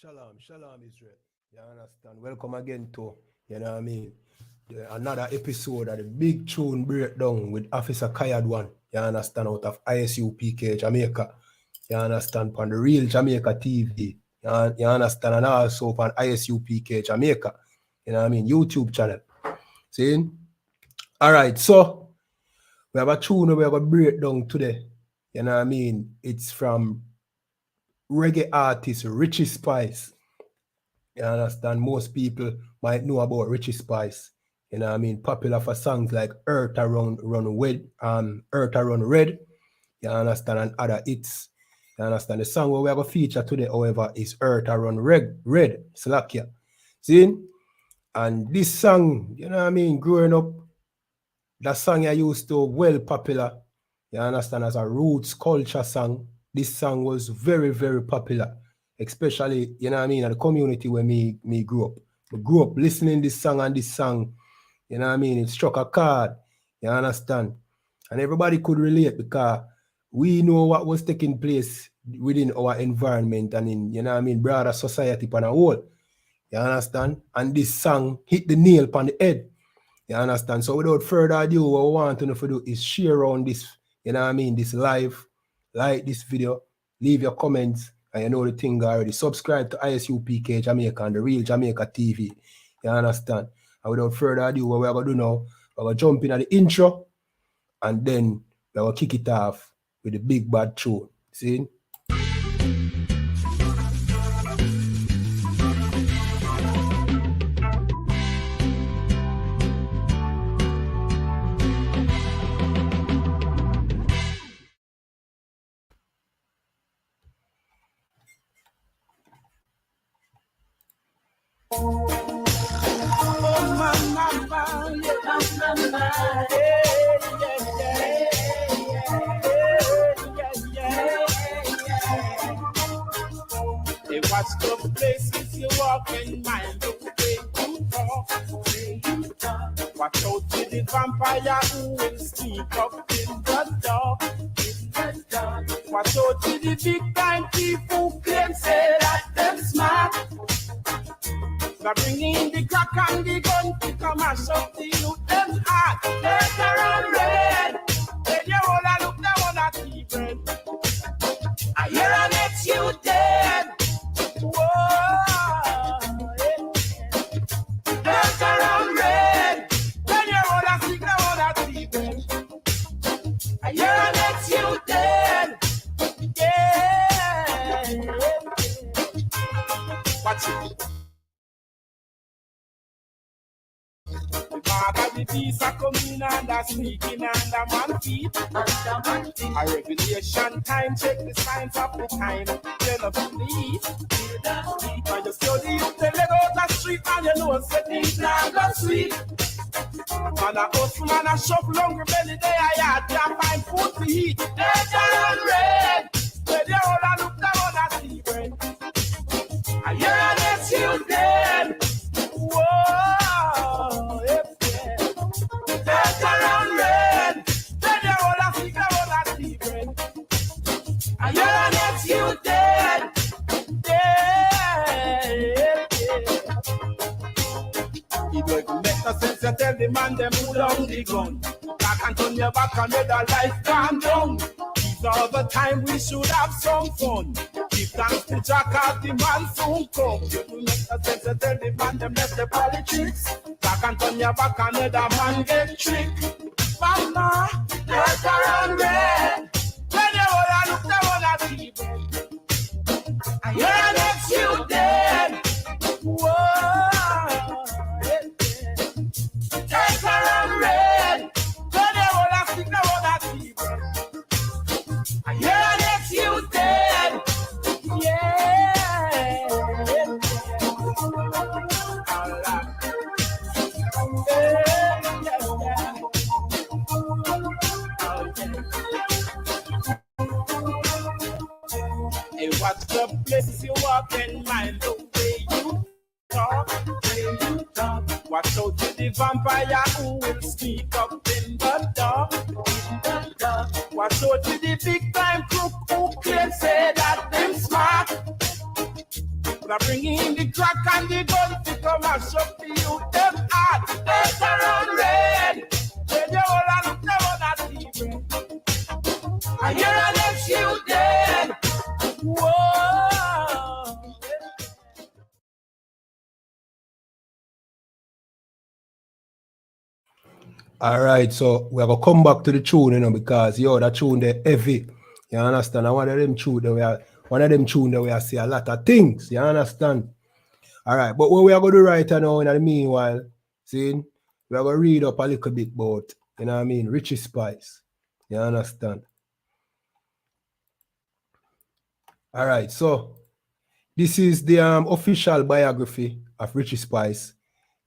Shalom, shalom, Israel. You understand? Welcome again to, you know what I mean, another episode of the Big Tune Breakdown with Officer Kayad One. You understand? Out of ISUPK Jamaica. You understand? On the Real Jamaica TV. You understand? And also on ISUPK Jamaica. You know what I mean? YouTube channel. See? All right, so we have a tune we have a breakdown today. You know what I mean? It's from reggae artist Richie Spice. You understand? Most people might know about Richie Spice. You know what I mean? Popular for songs like Earth Around Red. You understand? And other hits. You understand? The song we have a feature today, however, is Earth Around Red. Slakia. See? And this song, you know what I mean? Growing up, that song I used to well popular. You understand? As a roots culture song. This song was very, very popular, especially, you know what I mean, in the community where me grew up. I grew up listening this song, you know what I mean, it struck a chord, you understand? And everybody could relate because we know what was taking place within our environment and in, you know what I mean, broader society upon a whole. You understand? And this song hit the nail upon the head. You understand? So without further ado, what we want to know for do is share around this, you know what I mean, this live. Like this video, leave your comments, and you know the thing already. Subscribe to ISUPK Jamaica and the Real Jamaica TV. You understand? And without further ado, what we're going to do now, we're going to jump in at the intro, and then we're going to kick it off with the big bad tune. See? Hey, watch the places you walk in, mind the way you talk. Watch out for the vampire who will sneak up in the dark. Watch out for the big time people who claim say that them smart. They're bringing the crack and the gun to come and shut the youth them heart. Let around red. When you all look down on that bread. I hear an ex you dead. Whoa, let around red. When you all stick down on that bread. I hear an ex you dead. Yeah. Watch it. The beast are coming and are sneaking under man feet. A revelation time, check the signs of the time. Tell us to leave. And you still the youth, they let out the street and you know it's a deep now go sweet. Man a hustle, man a shop, long belly, they are yard, can't find food to eat. Danger and red, where they all are look down at the bread. I hear an ex you dead. Whoa, yeah. Turn around red, then you all have to go on that bread. And you're next, you dead. It don't make no sense to tell the man them put down the gun. Back and turn your back and let the life calm down. These are the time we should have some fun. Give thanks to Jack as the man soon come. It don't make no sense to tell the man them left the politics. Back and turn your back and let the man get tricked. Mama, let around red. When you all look down at the bed. And you're next you dead. Whoa. Take around red. When you all stick down at the bed. And you're next you dead. Yeah. Hey, watch the places you walk and mind the way you talk. Watch out for the vampire who will sneak up in the dark. Watch out for the big time crook who claim say that them smart. Now bring in the crack and the gun to come mash up the youth them hard. Better run red. When you all are look never that even. And you're an next you dead. Whoa. All right, so we're gonna come back to the tune, you know, because yo, that tune they heavy. You understand? And one of them tune that we are see a lot of things. You understand? All right, but what we are going to do right now in the meanwhile, see, we are going to read up a little bit about, you know what I mean, Richie Spice. You understand? All right, so this is the official biography of Richie Spice.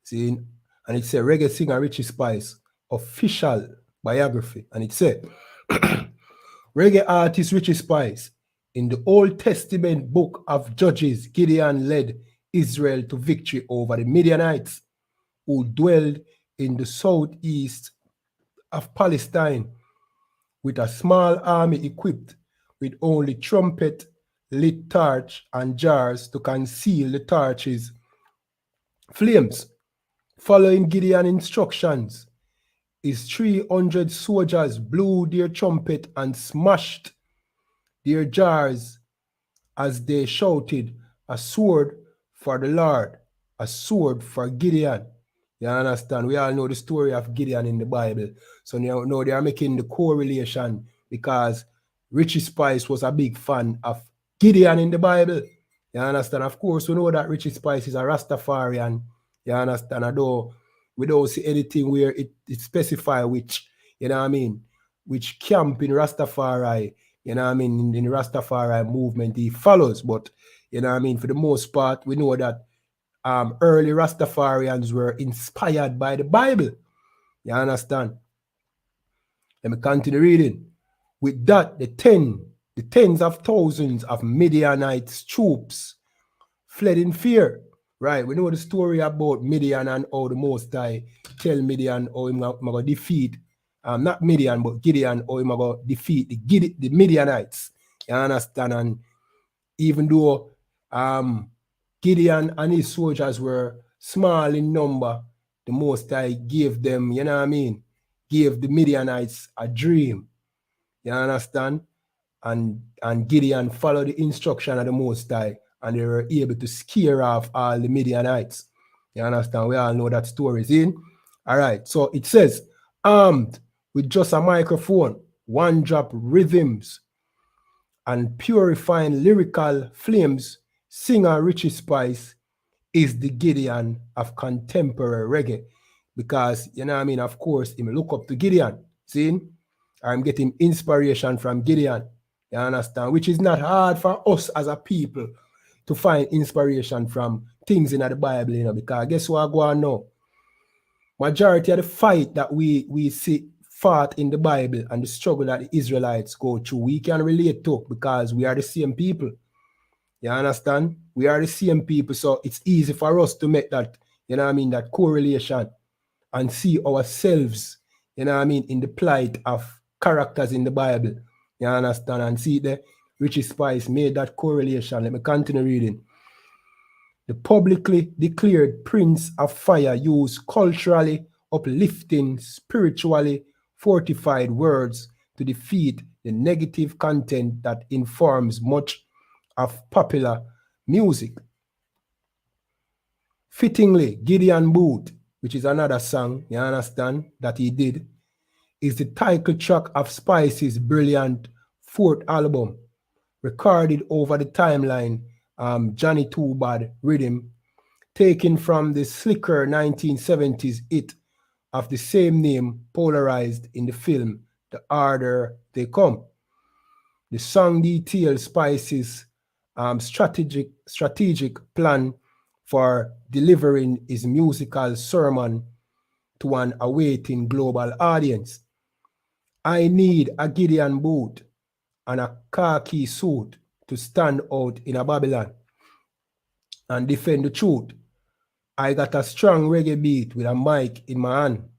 See, and it's a reggae singer Richie Spice official biography, and it said, reggae artist Richie Spice, in the Old Testament book of Judges, Gideon led Israel to victory over the Midianites, who dwelled in the southeast of Palestine, with a small army equipped with only trumpet, lit torch, and jars to conceal the torches' flames. Following Gideon's instructions, his 300 soldiers blew their trumpet and smashed their jars as they shouted, "A sword for the Lord, a sword for Gideon." You understand? We all know the story of Gideon in the Bible. So now they are making the correlation because Richie Spice was a big fan of Gideon in the Bible. You understand? Of course, we know that Richie Spice is a Rastafarian. You understand? Although we don't see anything where it specifies which, you know what I mean, which camp in Rastafari, you know what I mean, in the Rastafari movement he follows. But, you know what I mean, for the most part, we know that early Rastafarians were inspired by the Bible. You understand? Let me continue reading. With that, the tens of thousands of Midianites troops fled in fear. Right, we know the story about Midian and how the Most High tell Midian how he's going to defeat, not Midian, but Gideon, how he's going to defeat the Midianites. You understand? And even though Gideon and his soldiers were small in number, the Most High gave them, you know what I mean, gave the Midianites a dream. You understand? And Gideon followed the instruction of the Most High, and they were able to scare off all the Midianites. You understand? We all know that story, see? All right, so it says, armed with just a microphone, one drop rhythms, and purifying lyrical flames, singer Richie Spice is the Gideon of contemporary reggae. Because, you know what I mean, of course, him look up to Gideon, see? I'm getting inspiration from Gideon, you understand? Which is not hard for us as a people to find inspiration from things in the Bible, you know, because guess what I go on now? Majority of the fight that we see fought in the Bible and the struggle that the Israelites go through, we can relate to because we are the same people. You understand? We are the same people, so it's easy for us to make that, you know what I mean, that correlation and see ourselves, you know what I mean, in the plight of characters in the Bible. You understand? And see the Richie Spice made that correlation. Let me continue reading. The publicly declared Prince of Fire used culturally uplifting, spiritually fortified words to defeat the negative content that informs much of popular music. Fittingly, Gideon Boot, which is another song, you understand, that he did, is the title track of Spice's brilliant fourth album, recorded over the timeline, Johnny Too Bad Rhythm, taken from the slicker 1970s hit of the same name, polarized in the film The Harder They Come. The song details Spice's strategic plan for delivering his musical sermon to an awaiting global audience. I need a Gideon boot and a khaki suit to stand out in a Babylon and defend the truth. I got a strong reggae beat with a mic in my hand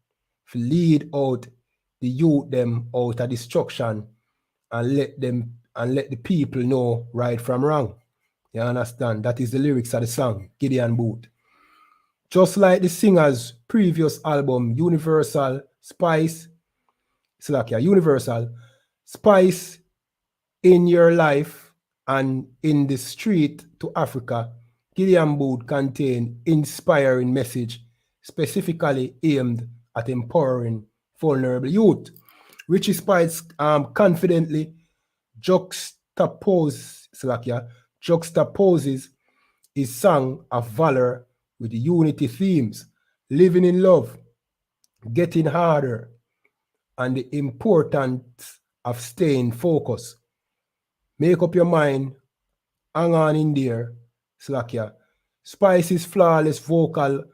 to lead out the youth them out of destruction and let the people know right from wrong. You understand? That is the lyrics of the song, Gideon Boot. Just like the singer's previous album, Universal Spice, Universal Spice in Your Life and In the Street to Africa, Gideon Boot contain inspiring message specifically aimed at empowering vulnerable youth. Richie Spice confidently juxtaposes his song of valor with the unity themes, living in love, getting harder, and the importance of staying focused. Make up your mind, hang on in there, Slakia. Spice's flawless vocal,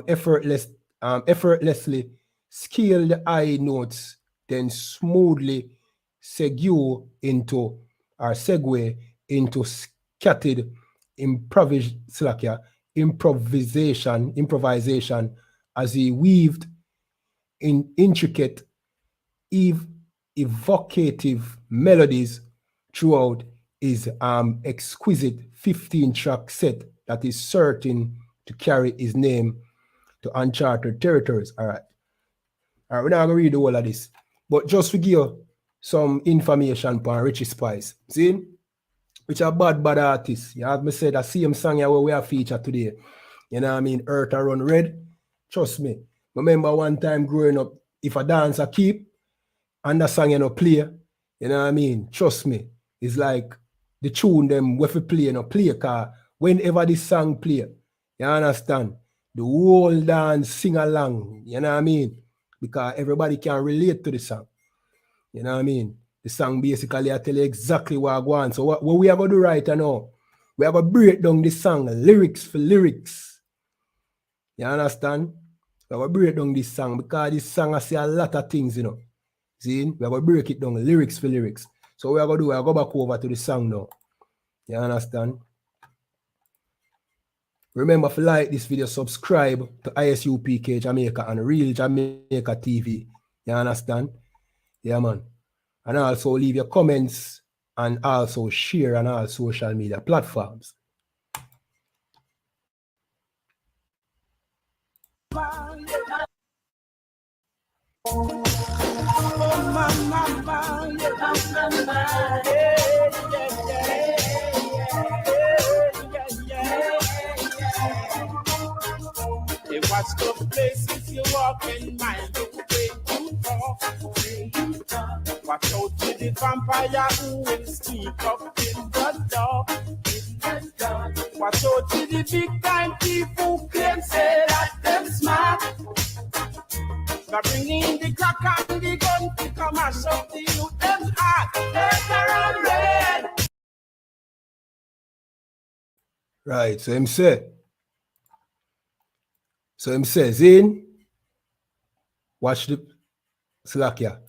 effortlessly scale the high notes, then smoothly segue into scattered improvisation as he weaved in intricate, evocative melodies throughout his exquisite 15-track set that is certain to carry his name to uncharted territories. All right, we're not going to read the whole of this, but just to give you some information on Richie Spice. See, which are bad artists. You have me said that same song here where we have featured today. You know what I mean? Earth Run Red. Trust me. Remember one time growing up, if a dancer keep and the song you know play, you know what I mean? Trust me. It's like the tune them if you play, play car. Whenever this song play, you understand? The whole dance sing along, you know what I mean? Because everybody can relate to the song. You know what I mean? The song basically I tell you exactly what I want. So what we are going to do right now, we are going to break down the song lyrics for lyrics. You understand? We are going to break down this song because this song I say a lot of things, you know. See? We are going to break it down lyrics for lyrics. So what we are going to do, we are going to go back over to the song now. You understand? Remember to like this video, subscribe to ISUPK Jamaica and Real Jamaica TV. You understand? Yeah, man. And also leave your comments and also share on all social media platforms. Hey, watch the places you walk in, mind the way you talk. Watch out for the vampire who will sneak up in the dark. Watch out for the big time people who claim say that them smart. They're bringing the crack and the gun to come and shove the youth them heart. They're red. Right, so him says in watch the Slakia.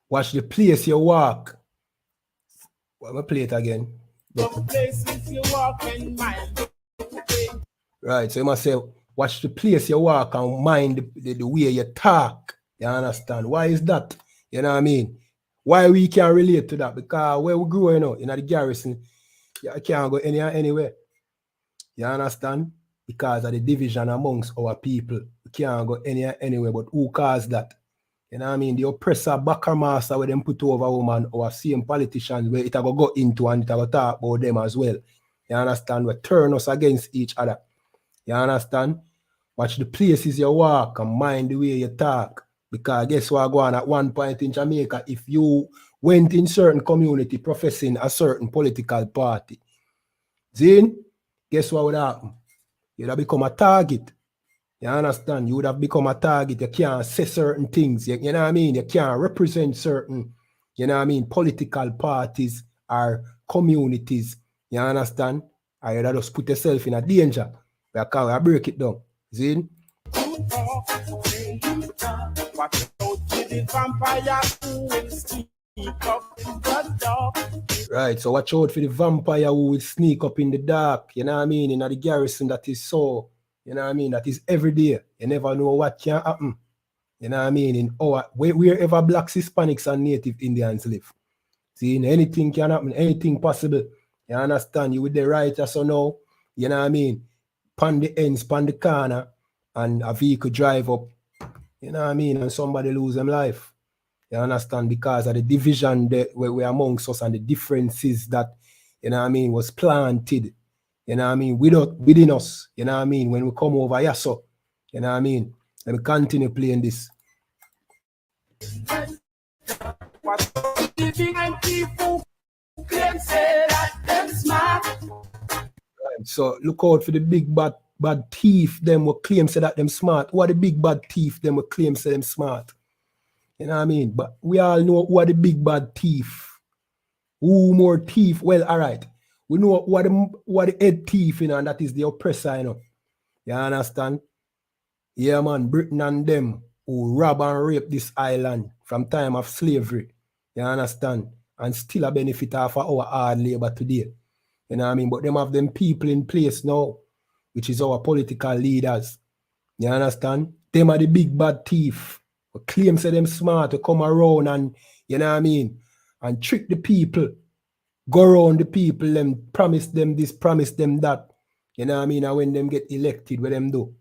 Watch the place you walk. I'm gonna play it again. The places you walk and mind. Right, so you must say, watch the place you walk and mind the way you talk. You understand? Why is that? You know what I mean? Why we can relate to that? Because where we grew, you know, in the garrison, you can't go anywhere. You understand? Because of the division amongst our people. We can't go anywhere, but who caused that? You know what I mean? The oppressor backer master where them put over woman or same politicians where it go into and it go talk about them as well. You understand? We turn us against each other. You understand? Watch the places you walk and mind the way you talk. Because guess what go on at one point in Jamaica, if you went in certain community professing a certain political party, then guess what would happen? You'd have become a target. You understand? You would have become a target. You can't say certain things. You know what I mean? You can't represent certain, you know what I mean, political parties or communities. You understand? Or you just put yourself in a danger. We can't break it down. See? Right, so watch out for the vampire who will sneak up in the dark. You know what I mean? In the garrison that is so, you know what I mean? That is every day. You never know what can happen. You know what I mean? In wherever blacks, Hispanics, and Native Indians live. See, anything can happen, anything possible. You understand? You with the right so now, you know what I mean? Pan the ends, pan the corner, and a vehicle drive up, you know what I mean? And somebody lose them life. You understand? Because of the division that we amongst us and the differences that, you know what I mean, was planted, you know what I mean, within us, you know what I mean, when we come over here, so, you know what I mean? Let me continue playing this. So look out for the big bad thief, them will claim say that them smart. Who are the big bad thief, them will claim say them smart. You know what I mean? But we all know who are the big bad thief. Who more thief? Well, all right. We know what the head thief, you know, and that is the oppressor, you know. You understand? Yeah, man, Britain and them who rob and rape this island from time of slavery. You understand? And still a benefit of our hard labor today. You know what I mean? But them have them people in place now, which is our political leaders. You understand? Them are the big bad thief. Who claim say them smart to come around and, you know what I mean, and trick the people. Go around the people, them promise them this, promise them that. You know what I mean? And when them get elected, what them do?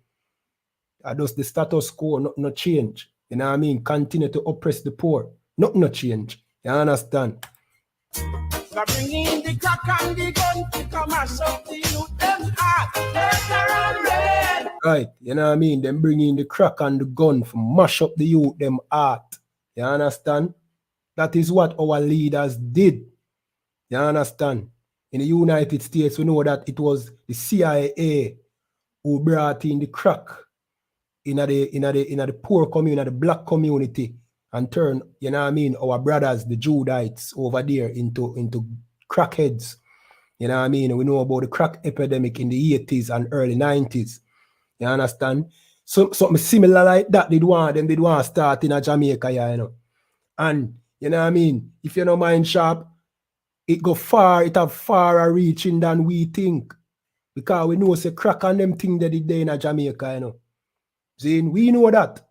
Just the status quo, not change. You know what I mean? Continue to oppress the poor. Not change. You understand? Now bring in the crack and the gun to come mash up the youth, them hard, red. Right, you know what I mean? Them bring in the crack and the gun to mash up the youth, them heart. You understand? That is what our leaders did. You understand? In the United States, we know that it was the CIA who brought in the crack in the poor community, the black community, and turn, you know what I mean, our brothers, the Judites over there into crackheads. You know what I mean? We know about the crack epidemic in the 80s and early 90s. You understand? So something similar like that did want to start in Jamaica, you know. And you know what I mean? If you don't mind sharp, it go far, it have far reaching than we think. Because we know say crack and them thing that it there in Jamaica, you know. See, we know that.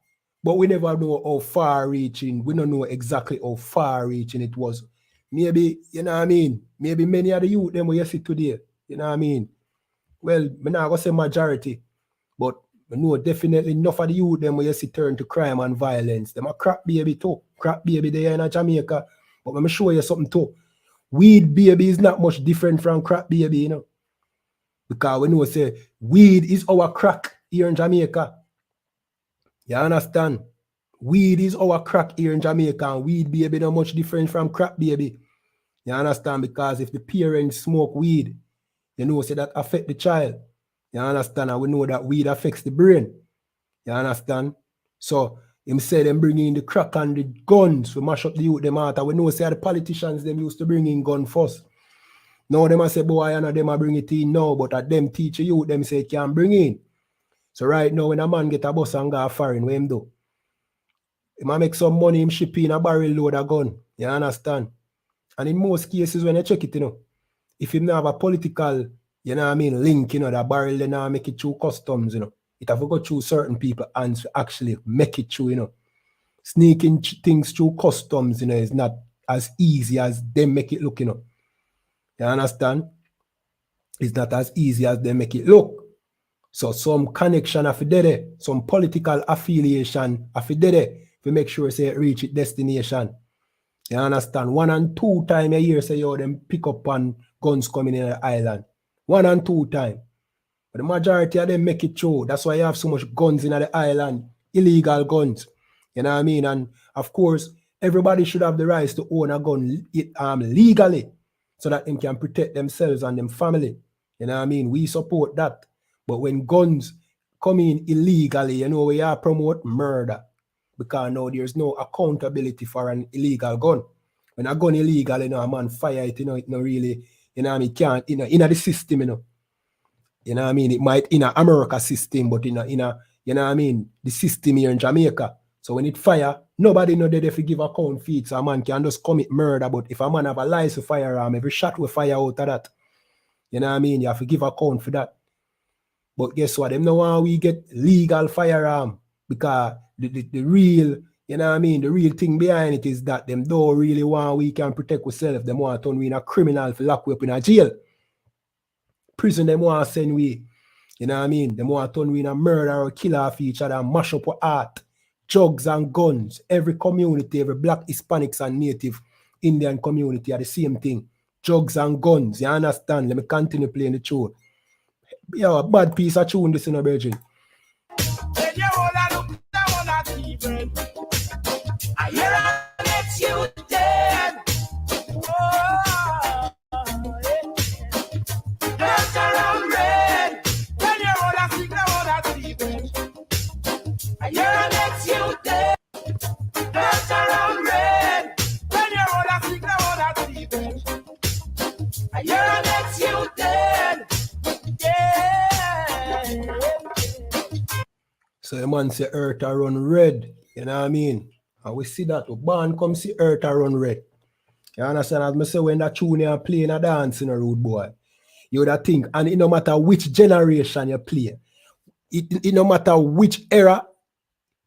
But we never know how far reaching. We don't know exactly how far reaching it was. Maybe, you know what I mean? Maybe many of the youth them we see today. You know what I mean? Well, I'm not going to say majority, but I know definitely enough of the youth them we see turn to crime and violence. Them a crack baby too. Crack baby there in Jamaica. But let me show you something too. Weed baby is not much different from crack baby, you know. Because we know say weed is our crack here in Jamaica. You understand? Weed is our crack here in Jamaica, and weed baby not much different from crack baby. You understand? Because if the parents smoke weed, you know, say that affect the child. You understand? And we know that weed affects the brain. You understand? So him say them bring in the crack and the guns to mash up the youth them out. And we know say the politicians them used to bring in gun first. Now them a say boy and them a bring it in now, but at them teach you them say can't bring in. So right now, when a man get a bus and go foreign, what him do? He might make some money, him ship in a barrel load of gun. You understand? And in most cases, when you check it, you know, if you have a political, you know what I mean, link, you know, that barrel, then now make it through customs, you know. It have to go through certain people and actually make it through, you know. Sneaking things through customs, you know, is not as easy as them make it look, you know. You understand? It's not as easy as they make it look. So some connection of there, some political affiliation of there, to make sure say it reach its destination. You understand? 1 and 2 times a year say yo them pick up on guns coming in the island. 1 and 2 times. But the majority of them make it through. That's why you have so much guns in the island, illegal guns. You know what I mean? And of course, everybody should have the right to own a gun legally, so that they can protect themselves and them family. You know what I mean? We support that. But when guns come in illegally, you know, we are promote murder. Because now there's no accountability for an illegal gun. When a gun illegal, you know, a man fire it, you know, it not really, you know what I mean, can't, you know, in the system, you know. You know what I mean? It might in a America system, but in a, you know what I mean, the system here in Jamaica. So when it fire, nobody know that if you give account for it, so a man can just commit murder. But if a man have a license firearm, every shot will fire out of that. You know what I mean? You have to give account for that. But guess what? Them know how we get legal firearm, because the real, you know what I mean, the real thing behind it is that them don't really want we can protect ourselves. Them want to turn we in a criminal for lock we up in a jail. Prison them want to send we. You know what I mean? Them want to turn we in a murder or killer of each other and mash up our art. Drugs and guns. Every community, every black, Hispanics and native Indian community are the same thing. Drugs and guns. You understand? Let me continue playing the tune. Yeah, a bad piece of tune this in a virgin. I hear I let you dead. Dirt around red. When you roll a stick, I wanna see it. I hear I let you dead. Dirt around red. When you roll a stick, I wanna see it. I hear I let you dead. Yeah. So the man say earth a run red. You know what I mean? And we see that. We born come see earth a run red. You understand? As I say, when that tune you playing a dance in a rude boy, you would think, and it no matter which generation you play, it no matter which era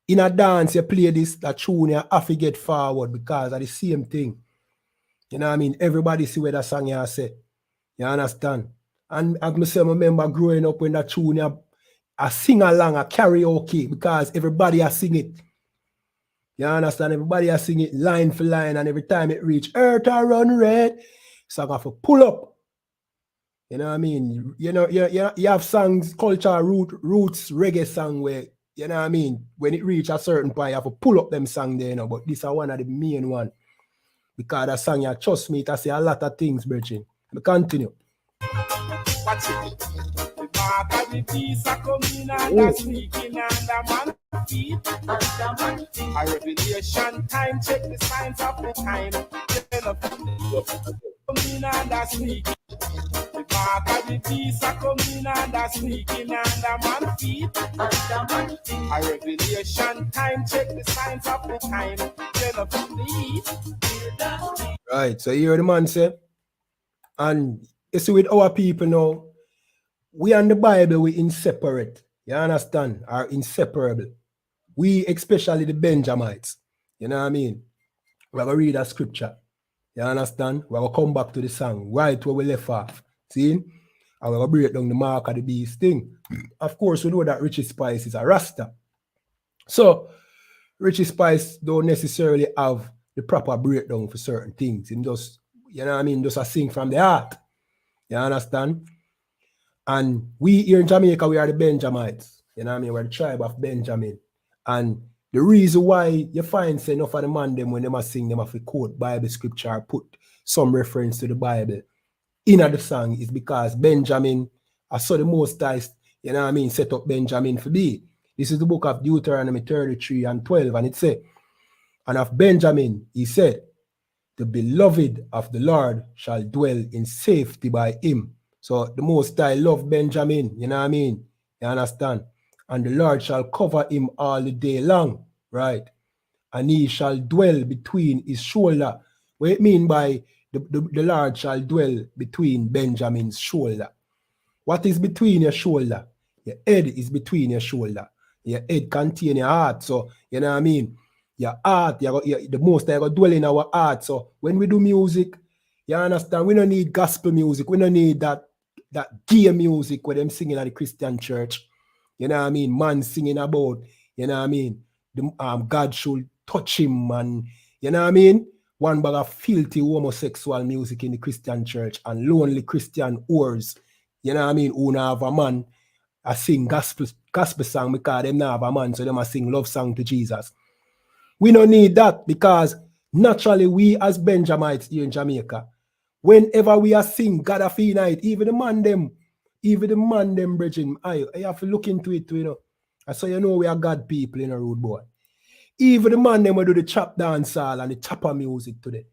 in a dance you play this, that tune you have to get forward because of the same thing. You know what I mean? Everybody see where that song you say. You understand? And as I say, I remember growing up when that tune you I sing along, a karaoke, because everybody has sing it. You understand? Everybody has sing it line for line, and every time it reach earth I run red, song have to pull up. You know what I mean? You know, you have songs, culture, roots, reggae song where, you know what I mean? When it reach a certain point, you have to pull up them song there, you know, but this is one of the main one. Because that song, you trust me, it say a lot of things, Virgin. We continue. Watch it. The mark of the beast are coming and are sneaking under man feet. A revelation time, check the signs of the time. Coming and are sneaking. The mark of the beast are coming and are sneaking under man feet. A revelation time, check the signs of the time. Right, so you hear the man say, and you see with our people now, we and the Bible, we inseparate. You understand? Are inseparable. We, especially the Benjamites. You know what I mean? We're going to read a scripture. You understand? We're going to come back to the song right where we left off. See? And we're going to break down the mark of the beast thing. Of course, we know that Richie Spice is a Rasta. So, Richie Spice don't necessarily have the proper breakdown for certain things. He just, you know what I mean, just a sing from the heart. You understand? And we here in Jamaica, we are the Benjamites. You know what I mean? We're the tribe of Benjamin. And the reason why you find say enough of the man them when they must sing, them have to quote Bible scripture or put some reference to the Bible in the song is because Benjamin, I saw the Most High, you know what I mean, set up Benjamin for be. This is the book of Deuteronomy 33 and 12, and it said, and of Benjamin, he said, the beloved of the Lord shall dwell in safety by him. So the Most High love Benjamin, you know what I mean? You understand? And the Lord shall cover him all the day long, right? And he shall dwell between his shoulder. What it mean by the Lord shall dwell between Benjamin's shoulder? What is between your shoulder? Your head is between your shoulder. Your head contains your heart. So, you know what I mean? Your heart, the Most High going to dwell in our heart. So when we do music, you understand, we don't need gospel music. We don't need that gay music where them singing at the Christian church. You know what I mean? Man singing about, you know what I mean? God should touch him, and you know what I mean? One bag of filthy homosexual music in the Christian church and lonely Christian whores, you know what I mean, who now have a man, I sing gospel song because them now have a man, so them a sing love song to Jesus. We don't need that because naturally we as Benjamites here in Jamaica, whenever we are sing God of night, even the man them, brethren, I have to look into it, you know. And so you know we are God people in a rude boy. Even the man them will do the chop dance hall and the chopper music today.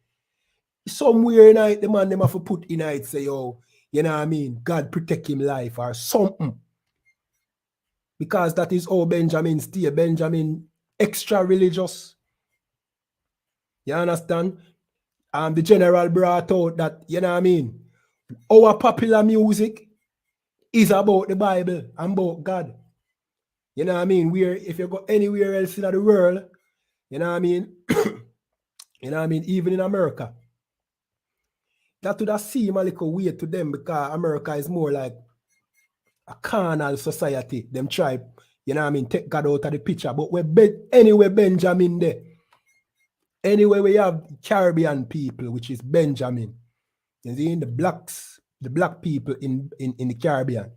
Somewhere night, the man them have to put in it, say, yo, you know what I mean, God protect him life or something. Because that is how Benjamin stay. Benjamin extra religious. You understand? The general brought out that, you know what I mean, our popular music is about the Bible and about God. You know what I mean? Where if you go anywhere else in the world, you know what I mean? You know what I mean? Even in America, that would have seemed a little weird to them because America is more like a carnal society. Them try, take God out of the picture. But anyway, Benjamin there. Anyway, we have Caribbean people, which is Benjamin. You see, the black people in the Caribbean.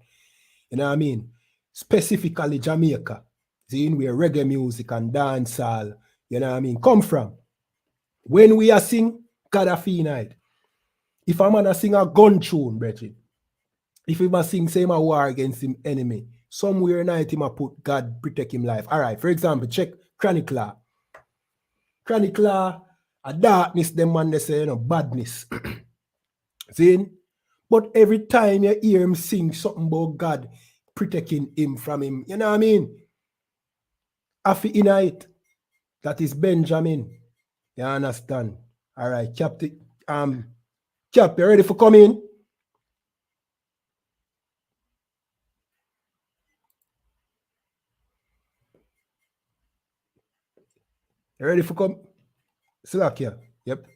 You know what I mean? Specifically Jamaica. See, where reggae music and dancehall, you know what I mean, come from. When we are sing Gaddafi night, if a man a sing a gun tune, brethren, if he must sing same a war against him enemy, somewhere night he must put God protect him life. All right, for example, check Chronicler. Chronicler, a darkness, them man they say, badness. See? But every time you hear him sing something about God protecting him from him, you know what I mean? Afi Inite, that is Benjamin. You understand? All right, Captain. Cap, you ready for coming? You ready for come? Slack here. Yep.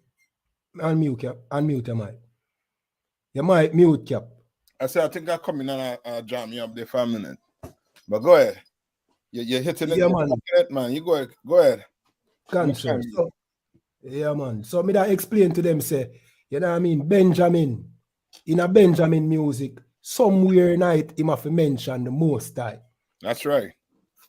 Unmute, Cap. Unmute your mic. Your mic mute, Cap. I said, I think I'll come in and I'll jam you up there for a minute. But go ahead. You're hitting it, man. You go ahead. Cancel. So, yeah, man. So me that explain to them, say, you know what I mean? Benjamin, in a Benjamin music, somewhere night he must mention the Most High. That's right.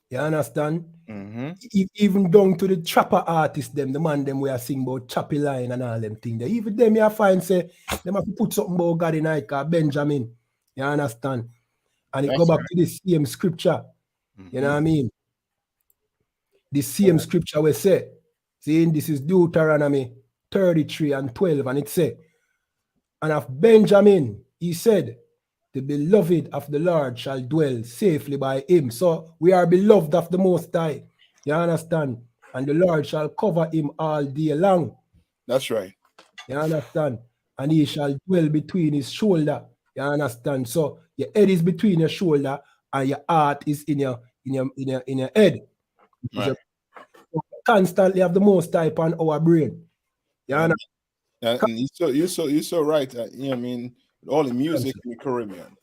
You understand? Mm-hmm. Even down to the trapper artists, them, the man them we are sing about choppy line and all them things. Even them you find say, them have to put something about God in like Benjamin. You understand? And it go back to the same scripture. You know what I mean? The same scripture we say, saying this is Deuteronomy 33 and 12, and it say, and of Benjamin, he said, the beloved of the Lord shall dwell safely by him. So we are beloved of the Most High. You understand? And the Lord shall cover him all day long. That's right. You understand? And he shall dwell between his shoulder. You understand? So your head is between your shoulder and your heart is in your head. Right. Constantly have the Most High on our brain. You understand? And you're so right. You know what I mean? All the music in the Caribbean.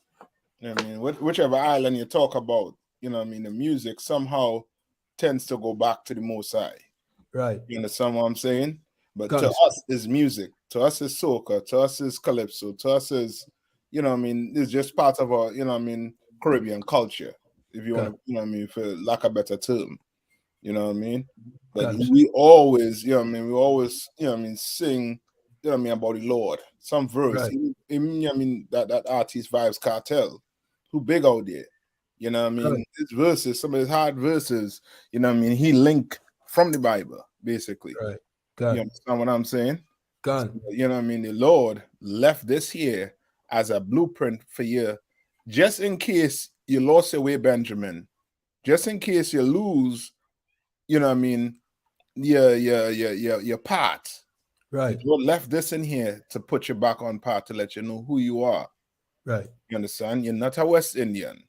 You know what I mean? Whichever island you talk about, you know what I mean? The music somehow tends to go back to the Most High. Right. You understand what I'm saying? But to us is music. To us is soca. To us is calypso. To us is, you know what I mean? It's just part of our, you know what I mean, Caribbean culture. If you want to, you know what I mean, for lack of a better term. You know what I mean? But we always, you know what I mean, we always, you know what I mean, sing, you know what I mean, about the Lord. Some verse. Right. You know what I mean, that artist Vibes Cartel, who big out there. You know what I mean? Right. His verses, some of his hard verses, you know what I mean, he linked from the Bible, basically. Right. You understand what I'm saying? So, you know what I mean? The Lord left this here as a blueprint for you, just in case you lost your way, Benjamin. Just in case you lose, you know what I mean, your path. Right. The Lord left this in here to put you back on path, to let you know who you are. Right. You understand? You're not a West Indian.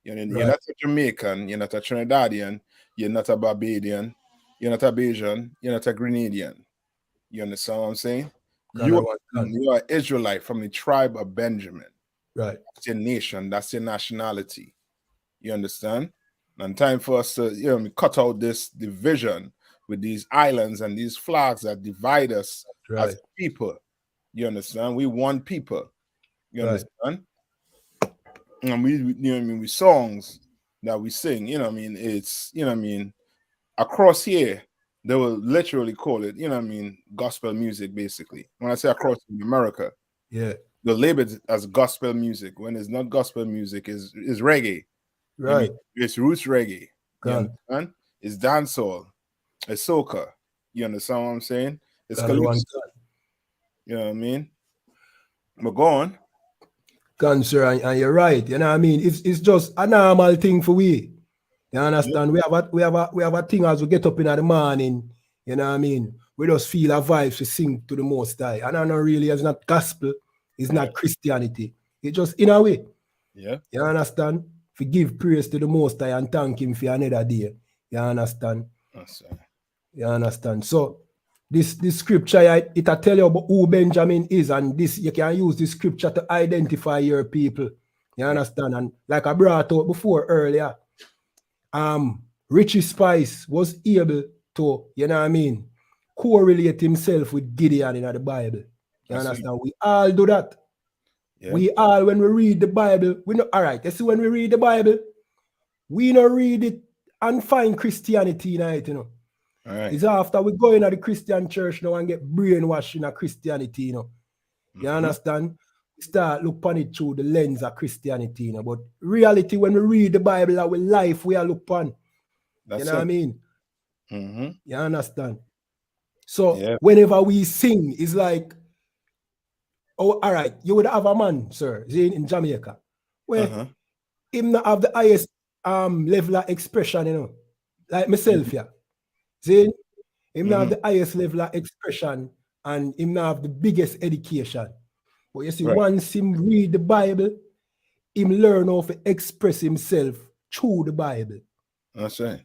You're not a Jamaican. You're not a Trinidadian. You're not a Barbadian. You're not a Bajan. You're not a Grenadian. You understand what I'm saying? You are Israelite from the tribe of Benjamin. Right. That's your nation. That's your nationality. You understand? And time for us to, you know, cut out this division with these islands and these flags that divide us as people. You understand? We one people. You understand? And we, you know what I mean, with songs that we sing, you know what I mean, it's, you know what I mean, across here, they will literally call it, you know what I mean, gospel music, basically. When I say across in America, they'll label it as gospel music. When it's not gospel music, is reggae. Right. I mean, it's roots reggae. You understand? It's dancehall. It's soca. You understand what I'm saying? It's calypso. You know what I mean? But go on. Sir, and you're right. You know what I mean? It's just a normal thing for we. You understand? Yeah. We have a thing as we get up in the morning. You know what I mean? We just feel a vibe to sing to the Most High. And I know really it's not gospel. It's not Christianity. It's just in a way. Yeah. You understand? To give praise to the Most High and thank him for another day. You understand? That's right. You understand? So this scripture, it'll tell you about who Benjamin is, and this you can use this scripture to identify your people. You understand? And like I brought out before earlier, Richie Spice was able to, you know what I mean, correlate himself with Gideon in the Bible. You understand? We all do that. Yeah. We all, when we read the Bible, we know, all right, you see, when we read the Bible, we don't read it and find Christianity in it, you know. All right. It's after we go into the Christian church now and get brainwashed in a Christianity, you know. You understand? We start look upon it through the lens of Christianity, you know. But reality, when we read the Bible, our life we are look upon. That's you know what I mean? You understand? So whenever we sing, it's like, oh, all right, you would have a man, sir, in Jamaica, where him not have the highest level of expression, you know, like myself, yeah. See, him not have the highest level of expression and him not have the biggest education. But you see, once him read the Bible, him learn how to express himself through the Bible. That's right.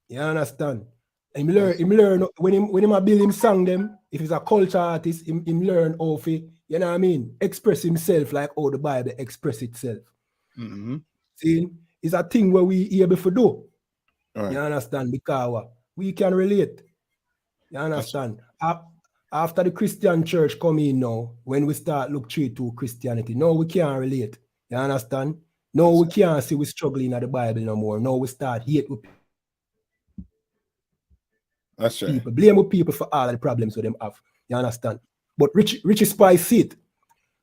You understand? Him learn when him a build him song them, if he's a culture artist, him learn how to, you know what I mean, express himself like how the Bible express itself. See, it's a thing where we able to do. Right. You understand? Because we can relate. You understand? After the Christian church come in now, when we start look to Christianity, no, we can't relate. You understand? No, we can't see we struggling at the Bible no more. No, we start hate with That's right. people, blame with people for all of the problems that them have. You understand? But Richie Spice see it.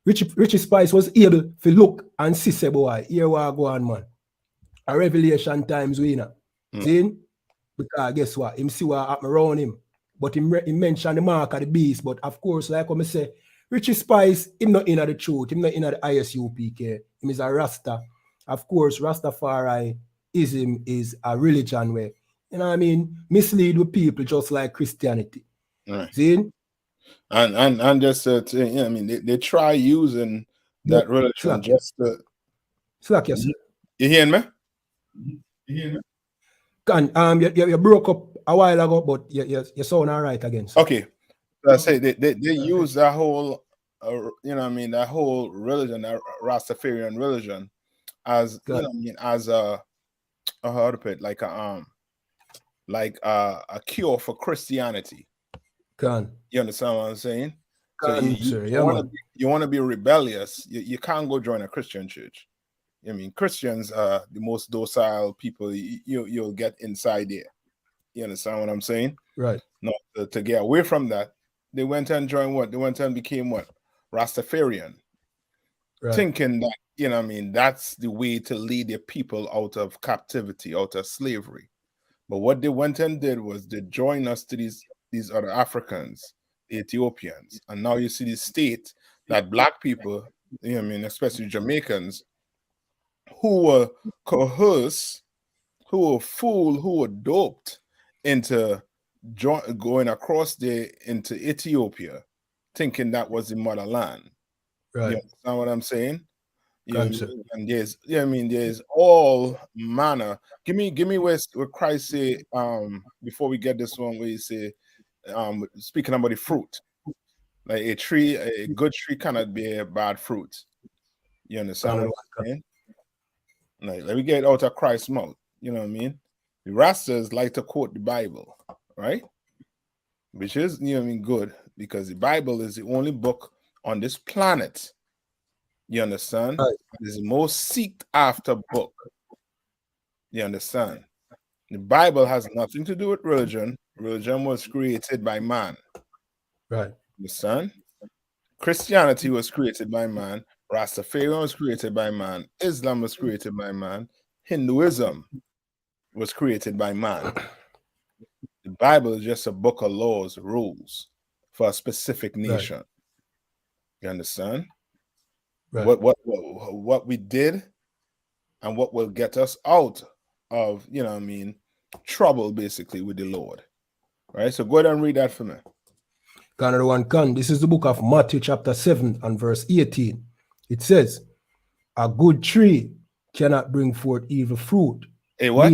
Richie Spice was able to look and see, say, boy, here we go on, man. A revelation times winner. See? Because guess what? Him see what happened around him. But he mentioned the mark of the beast. But of course, like I say, Richie Spice, him not in the truth. Him not in the ISUPK. Him is a Rasta. Of course, Rastafariism is a religion where, you know what I mean, mislead with people just like Christianity. Right. See? And just you know, I mean, they try using that religion just to. Slack, yes, sir. You hearing me? You broke up a while ago, but you sound all right again. Sir. Okay. So I say they use that whole, you know what I mean, that whole religion, that Rastafarian religion, as, you know what I mean, as a, how to put it, like a cure for Christianity. You understand what I'm saying? So you want to be rebellious, you can't go join a Christian church. I mean, Christians are the most docile people you'll get inside there. You understand what I'm saying? Right. No, to get away from that, they went and joined what? They went and became what? Rastafarian. Right. Thinking that, you know what I mean, that's the way to lead their people out of captivity, out of slavery. But what they went and did was they joined us to these other Africans, the Ethiopians. And now you see the state that black people, you know what I mean, especially Jamaicans, who were coerced, who were fooled, who were doped into going across there into Ethiopia, thinking that was the motherland. Right. You understand what I'm saying? And there's, you know what I mean, there's all manner. Give me where Christ say, before we get this one, where he say, speaking about the fruit, like a good tree cannot bear bad fruit. You understand what I'm saying? Like, let me get it out of Christ's mouth. You know what I mean? The Rastas like to quote the Bible, right? Which is, you know what I mean, good, because the Bible is the only book on this planet, you understand? Right. It's the most sought after book. You understand? The Bible has nothing to do with religion. Religion was created by man. Right. Understand? Christianity was created by man. Rastafarian was created by man. Islam was created by man. Hinduism was created by man. The Bible is just a book of laws, rules for a specific nation. Right. You understand? Right. What we did and what will get us out of, you know what I mean, trouble basically with the Lord. Right? So go ahead and read that for me. This is the book of Matthew chapter 7 and verse 18. It says, a good tree cannot bring forth evil fruit. A what?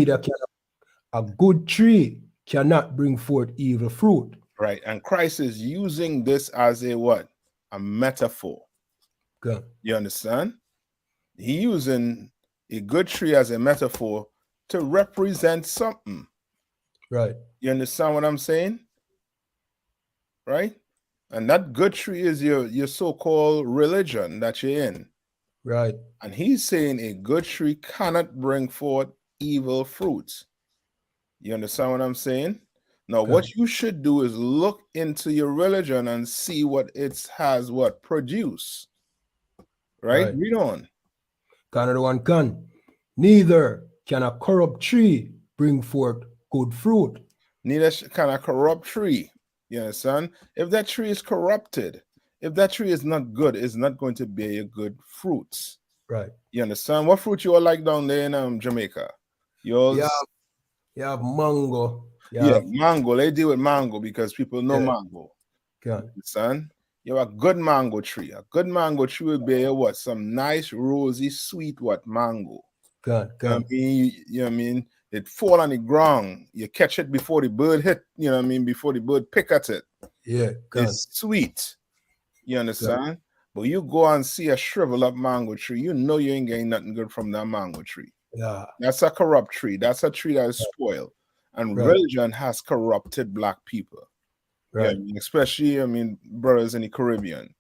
A good tree cannot bring forth evil fruit. Right. And Christ is using this as a what? A metaphor. Okay. You understand? He using a good tree as a metaphor to represent something. Right. You understand what I'm saying? Right? And that good tree is your so-called religion that you're in. Right. And he's saying a good tree cannot bring forth evil fruits. You understand what I'm saying? Now, Okay. what you should do is look into your religion and see what it has what produce. Right? Read on. Another one can. Neither can a corrupt tree bring forth good fruit. Neither can a corrupt tree. You understand? If that tree is corrupted, if that tree is not good, it's not going to bear good fruits. Right. You understand? What fruit you all like down there in Jamaica? Yours? You have mango. Yeah, mango. They deal with mango because people know Yeah. mango. Okay. Son, you have a good mango tree. A good mango tree will bear what? Some nice, rosy, sweet what? Mango. Good. You know what I mean? You know what I mean? It fall on the ground. You catch it before the bird hit, you know what I mean? Before the bird pick at it. Yeah. It's sweet. You understand? But you go and see a shrivel up mango tree, you know you ain't getting nothing good from that mango tree. Yeah. That's a corrupt tree. That's a tree that is spoiled. And religion has corrupted black people. Right. Yeah, especially, I mean, brothers in the Caribbean.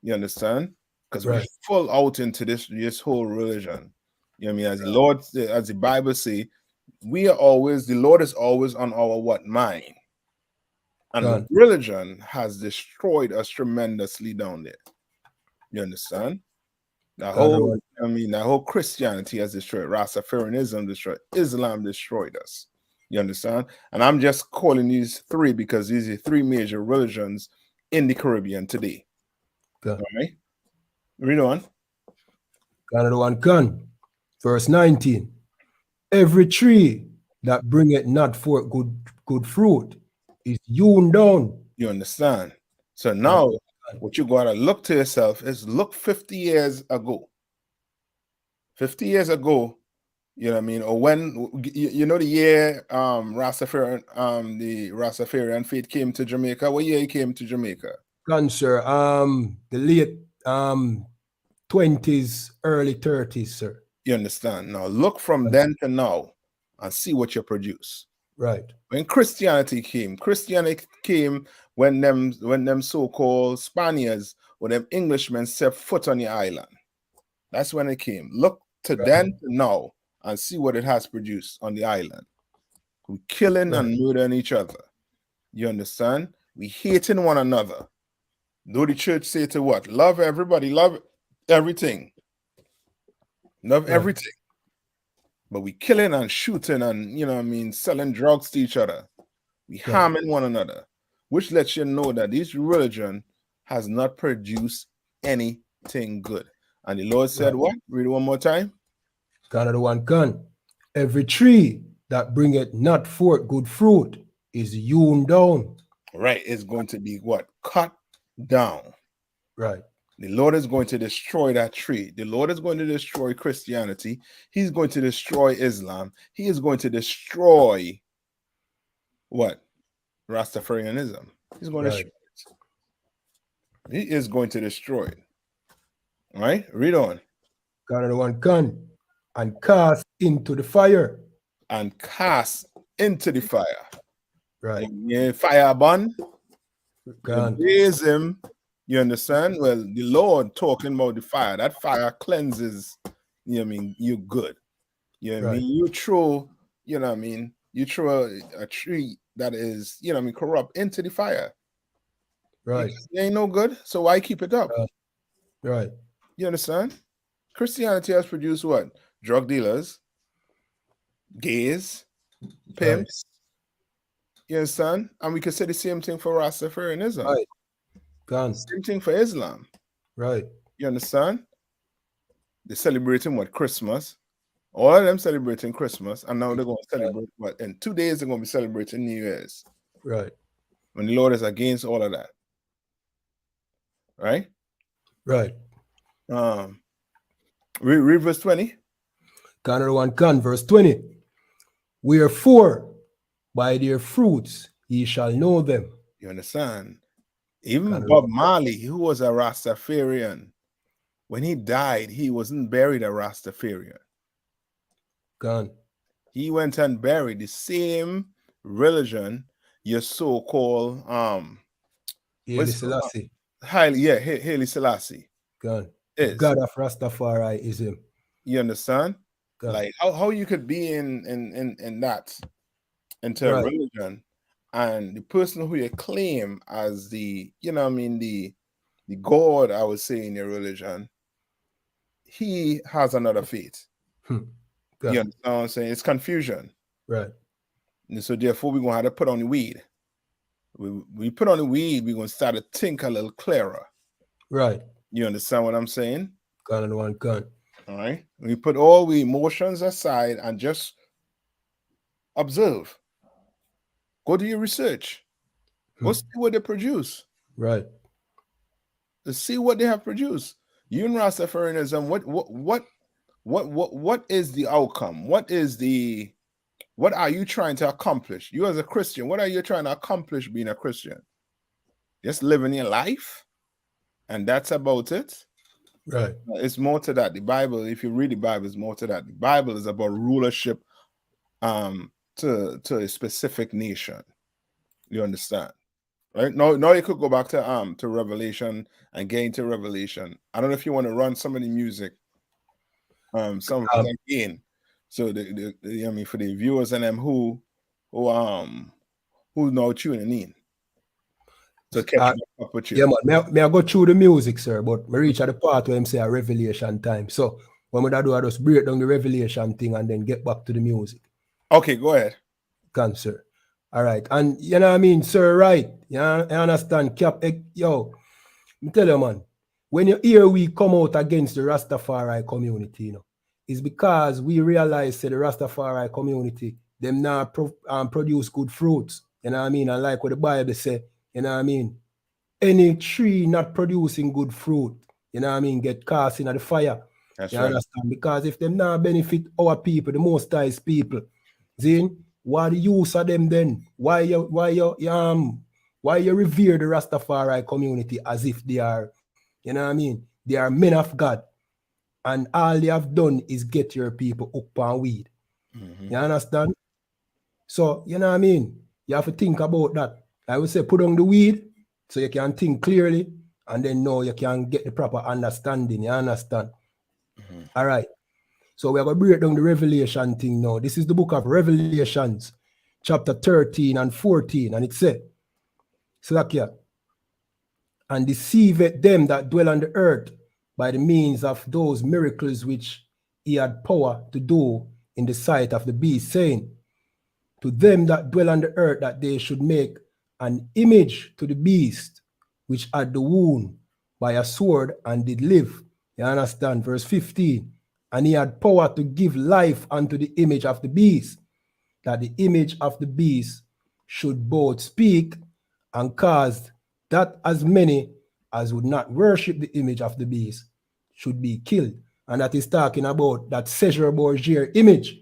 You understand? Because we fall out into this whole religion. You know what I mean? As the Lord, as the Bible say, the Lord is always on our what? Mind. And religion has destroyed us tremendously down there. You understand? That whole Christianity has destroyed. Rastafarianism destroyed. Islam destroyed us. You understand? And I'm just calling these three because these are three major religions in the Caribbean today. All right? Read on. Another one can. Verse 19. Every tree that bringeth not forth good fruit is hewn down. You understand? So now what you gotta look to yourself is look 50 years ago. 50 years ago, you know what I mean? Or when you know the year the Rastafarian faith came to Jamaica. What year he came to Jamaica? Sir, the late 20s, early 30s, sir. You understand? Now look from then to now and see what you produce. Right. When Christianity came when them so-called Spaniards or them Englishmen set foot on the island. That's when it came. Look to then to now and see what it has produced on the island. We killing and murdering each other. You understand? We hating one another. Though the church say to what? Love everybody, love everything. Love everything. But we killing and shooting and, you know what I mean, selling drugs to each other. We harming one another, which lets you know that this religion has not produced anything good. And the Lord said what? Read it one more time. Another one can. Every tree that bringeth not forth good fruit is hewn down. Right. It's going to be what? Cut down. Right. The Lord is going to destroy that tree. The Lord is going to destroy Christianity. He's going to destroy Islam. He is going to destroy what? Rastafarianism. He's going to destroy it. He is going to destroy it. All right? Read on. Another one can. And cast into the fire. And cast into the fire. Right. Yeah, fire burn. Raise him. You understand? Well, the Lord talking about the fire. That fire cleanses, you know what I mean, you good. You know what I mean? You throw, you know what I mean? You throw a tree that is, you know what I mean, corrupt into the fire. Right. It ain't no good. So why keep it up? Right. You understand? Christianity has produced what? Drug dealers, gays, pimps. You understand? And we could say the same thing for Rastafarianism. Right. Same thing for Islam. Right. You understand? They're celebrating what? Christmas. All of them celebrating Christmas. And now they're going to celebrate what? In 2 days, they're going to be celebrating New Year's. Right. When the Lord is against all of that. Right? Right. Read verse 20. Another one can. Verse 20. Wherefore, by their fruits ye shall know them. You understand? Even Bob Marley, who was a Rastafarian, when he died, he wasn't buried a Rastafarian. Gone. He went and buried the same religion your so-called Haile Selassie. Haile Selassie. Gone. Is. God of Rastafarianism. You understand? Gone. Like how you could be in that into a religion, and the person who you claim as the, you know what I mean, the God, I would say, in your religion, he has another faith. You understand what I'm saying? It's confusion. Right. And so therefore we're gonna have to put on the weed. We put on the weed, we're gonna start to think a little clearer. Right. You understand what I'm saying? Gun and one gun. All right. We put all the emotions aside and just observe. Go do your research. Go see what they produce. Right. To see what they have produced. You in Rastafarianism, what is the outcome? What are you trying to accomplish? You as a Christian, what are you trying to accomplish being a Christian? Just living your life, and that's about it. Right. It's more to that. The Bible, if you read the Bible, is more to that. The Bible is about rulership to a specific nation. You understand? Right? No, you could go back to Revelation and get into Revelation. I don't know if you want to run some of the music. Some of it again. So I mean, for the viewers and them who know tuning in. So catch up with you. Yeah, man. May I go through the music, sir, but me reach at the part where I'm say a revelation time. So when we do, I just break down the revelation thing and then get back to the music. Okay, go ahead. Can, sir. All right. And you know what I mean, sir, right? Yeah, I understand. Yo, me tell you, man, when you hear we come out against the Rastafari community, you know, it's because we realize that the Rastafari community, them now produce good fruits. You know what I mean? And like what the Bible say, you know what I mean? Any tree not producing good fruit, you know what I mean, get cast into the fire. That's you right. Understand? Because if them not benefit our people, the most high's people, then what the use of them then? Why you revere the Rastafari community as if they are, you know what I mean? They are men of God. And all they have done is get your people up on weed. You understand? So, you know what I mean? You have to think about that. I would say put on the weed so you can think clearly, and then now you can get the proper understanding. You understand? All right. So we're going to break down the Revelation thing now. This is the book of Revelations, chapter 13 and 14. And it said, Slakia, and deceiveth them that dwell on the earth by the means of those miracles which he had power to do in the sight of the beast, saying, to them that dwell on the earth that they should make an image to the beast which had the wound by a sword and did live. You understand? Verse 15. And he had power to give life unto the image of the beast, that the image of the beast should both speak and cause that as many as would not worship the image of the beast should be killed. And that is talking about that Cesar Borgia image.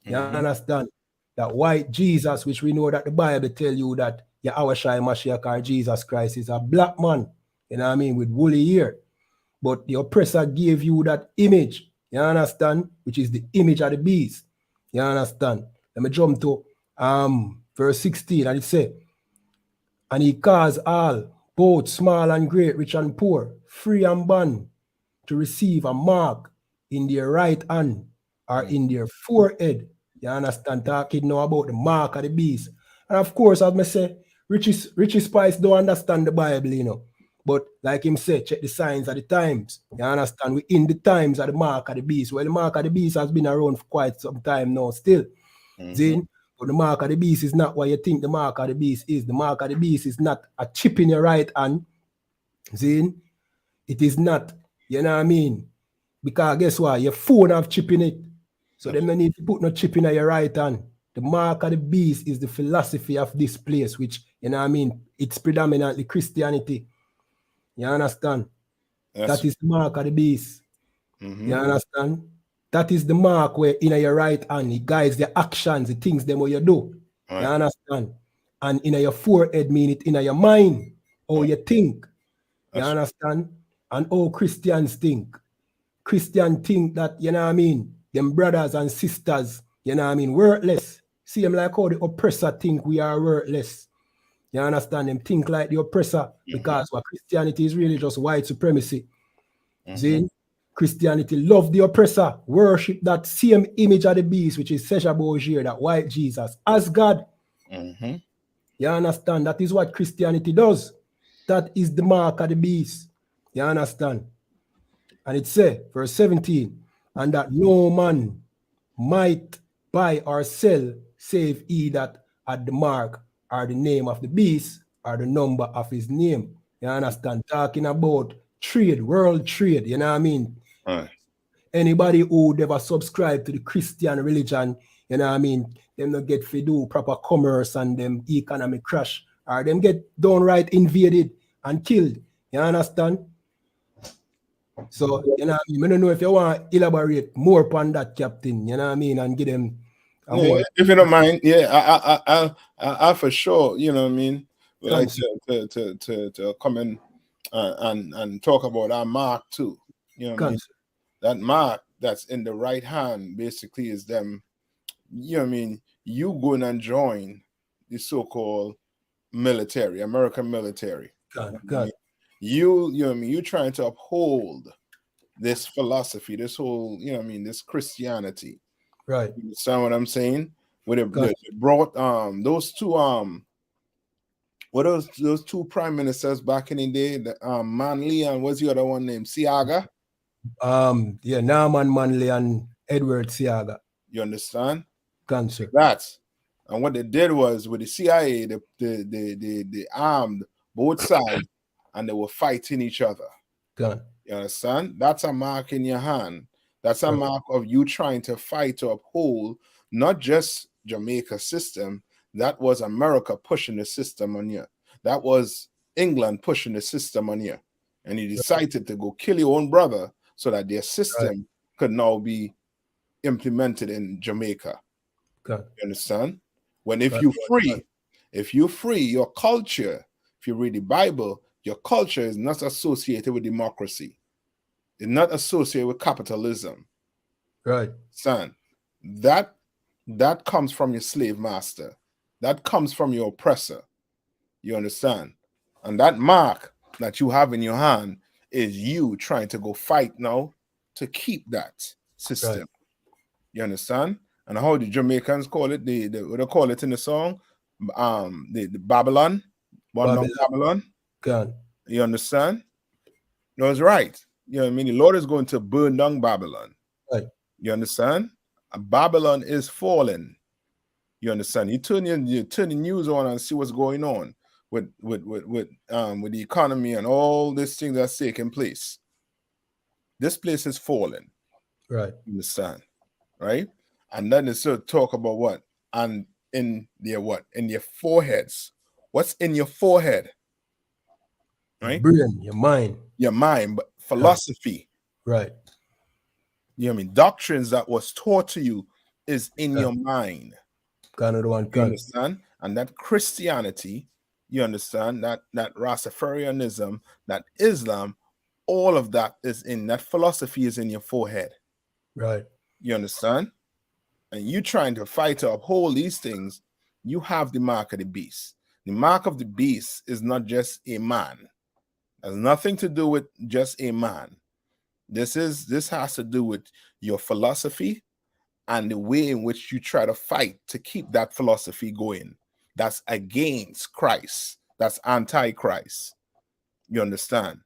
You understand? That white Jesus, which we know that the Bible tell you that Yahweh Shai Mashiach or Jesus Christ is a black man, you know what I mean, with woolly hair. But the oppressor gave you that image, you understand, which is the image of the beast. You understand? Let me jump to verse 16, and it says, and he caused all, both small and great, rich and poor, free and bond, to receive a mark in their right hand or in their forehead. You understand? Talking now about the mark of the beast. And of course, as I say, Richie Spice don't understand the Bible, you know. But like him said, check the signs of the times. You understand? We in the times of the mark of the beast. Well, the mark of the beast has been around for quite some time now still. Then, but the mark of the beast is not what you think the mark of the beast is. The mark of the beast is not a chip in your right hand. Then, it is not, you know what I mean? Because guess what? Your phone have chip in it. So them don't need to put no chip in your right hand. The mark of the beast is the philosophy of this place, which, you know what I mean, it's predominantly Christianity. You understand? That is the mark of the beast. You understand? That is the mark where in your right hand, it guides the actions, the things them what you do. You understand? And in your forehead mean it in your mind, how you think. You understand? And how Christians think. Christian think that, you know what I mean, them brothers and sisters, you know what I mean, worthless. See them like how the oppressor think we are worthless. You understand? Them think like the oppressor because what Christianity is really just white supremacy. See? Christianity love the oppressor, worship that same image of the beast, which is Sesha Borgia, that white Jesus, as God. You understand? That is what Christianity does. That is the mark of the beast. You understand? And it says, verse 17, and that no man might buy or sell, save he that had the mark or the name of the beast or the number of his name. You understand? Talking about trade, world trade, you know what I mean? Anybody who never subscribe to the Christian religion, you know what I mean, them not get to do proper commerce and them economic crash, or them get downright invaded and killed. You understand? So, you know what I mean? I don't know if you want to elaborate more upon that, Captain, you know what I mean, and give them a more... If you don't mind, I for sure, you know what I mean, would like to come in and talk about our mark too. You know what I mean? That mark that's in the right hand basically is them, you know what I mean, you go in and join the so-called military, American military. You know what I mean, you trying to uphold this philosophy, this whole, you know what I mean, this Christianity. Right. You understand what I'm saying? When it brought those two what those two prime ministers back in the day, the Manley and what's the other one named Siaga? Yeah, Norman Manley and Edward Siaga. You understand? Cancer. That's and what they did was with the CIA, they armed both sides and they were fighting each other. Gun. You understand? That's a mark in your hand. That's a mark of you trying to fight to uphold not just Jamaica system. That was America pushing the system on you. That was England pushing the system on you. And you decided to go kill your own brother so that their system could now be implemented in Jamaica. You understand? When if you free your culture, if you read the Bible, your culture is not associated with democracy. It's not associated with capitalism. Right. Son, that comes from your slave master. That comes from your oppressor. You understand? And that mark that you have in your hand is you trying to go fight now to keep that system. Right. You understand? And how the Jamaicans call it, what they call it in the song, the Babylon, Babylon. God. You understand? No, it's right. You know what I mean? The Lord is going to burn down Babylon. Right. You understand? Babylon is falling. You understand? You turn the news on and see what's going on with the economy and all these things that's taking place. This place is falling. Right. You understand? Right? And then it's to talk about what? And in their what? In your foreheads. What's in your forehead? Right? Your brain, your mind. Your mind, but philosophy. Right. You know what I mean? Doctrines that was taught to you is in your mind. You understand? And that Christianity, you understand, that Rastafarianism, that Islam, all of that is in that philosophy is in your forehead. Right. You understand? And you trying to fight to uphold these things, you have the mark of the beast. The mark of the beast is not just a man. It has nothing to do with just a man. This has to do with your philosophy and the way in which you try to fight to keep that philosophy going. That's against Christ. That's anti-Christ. You understand?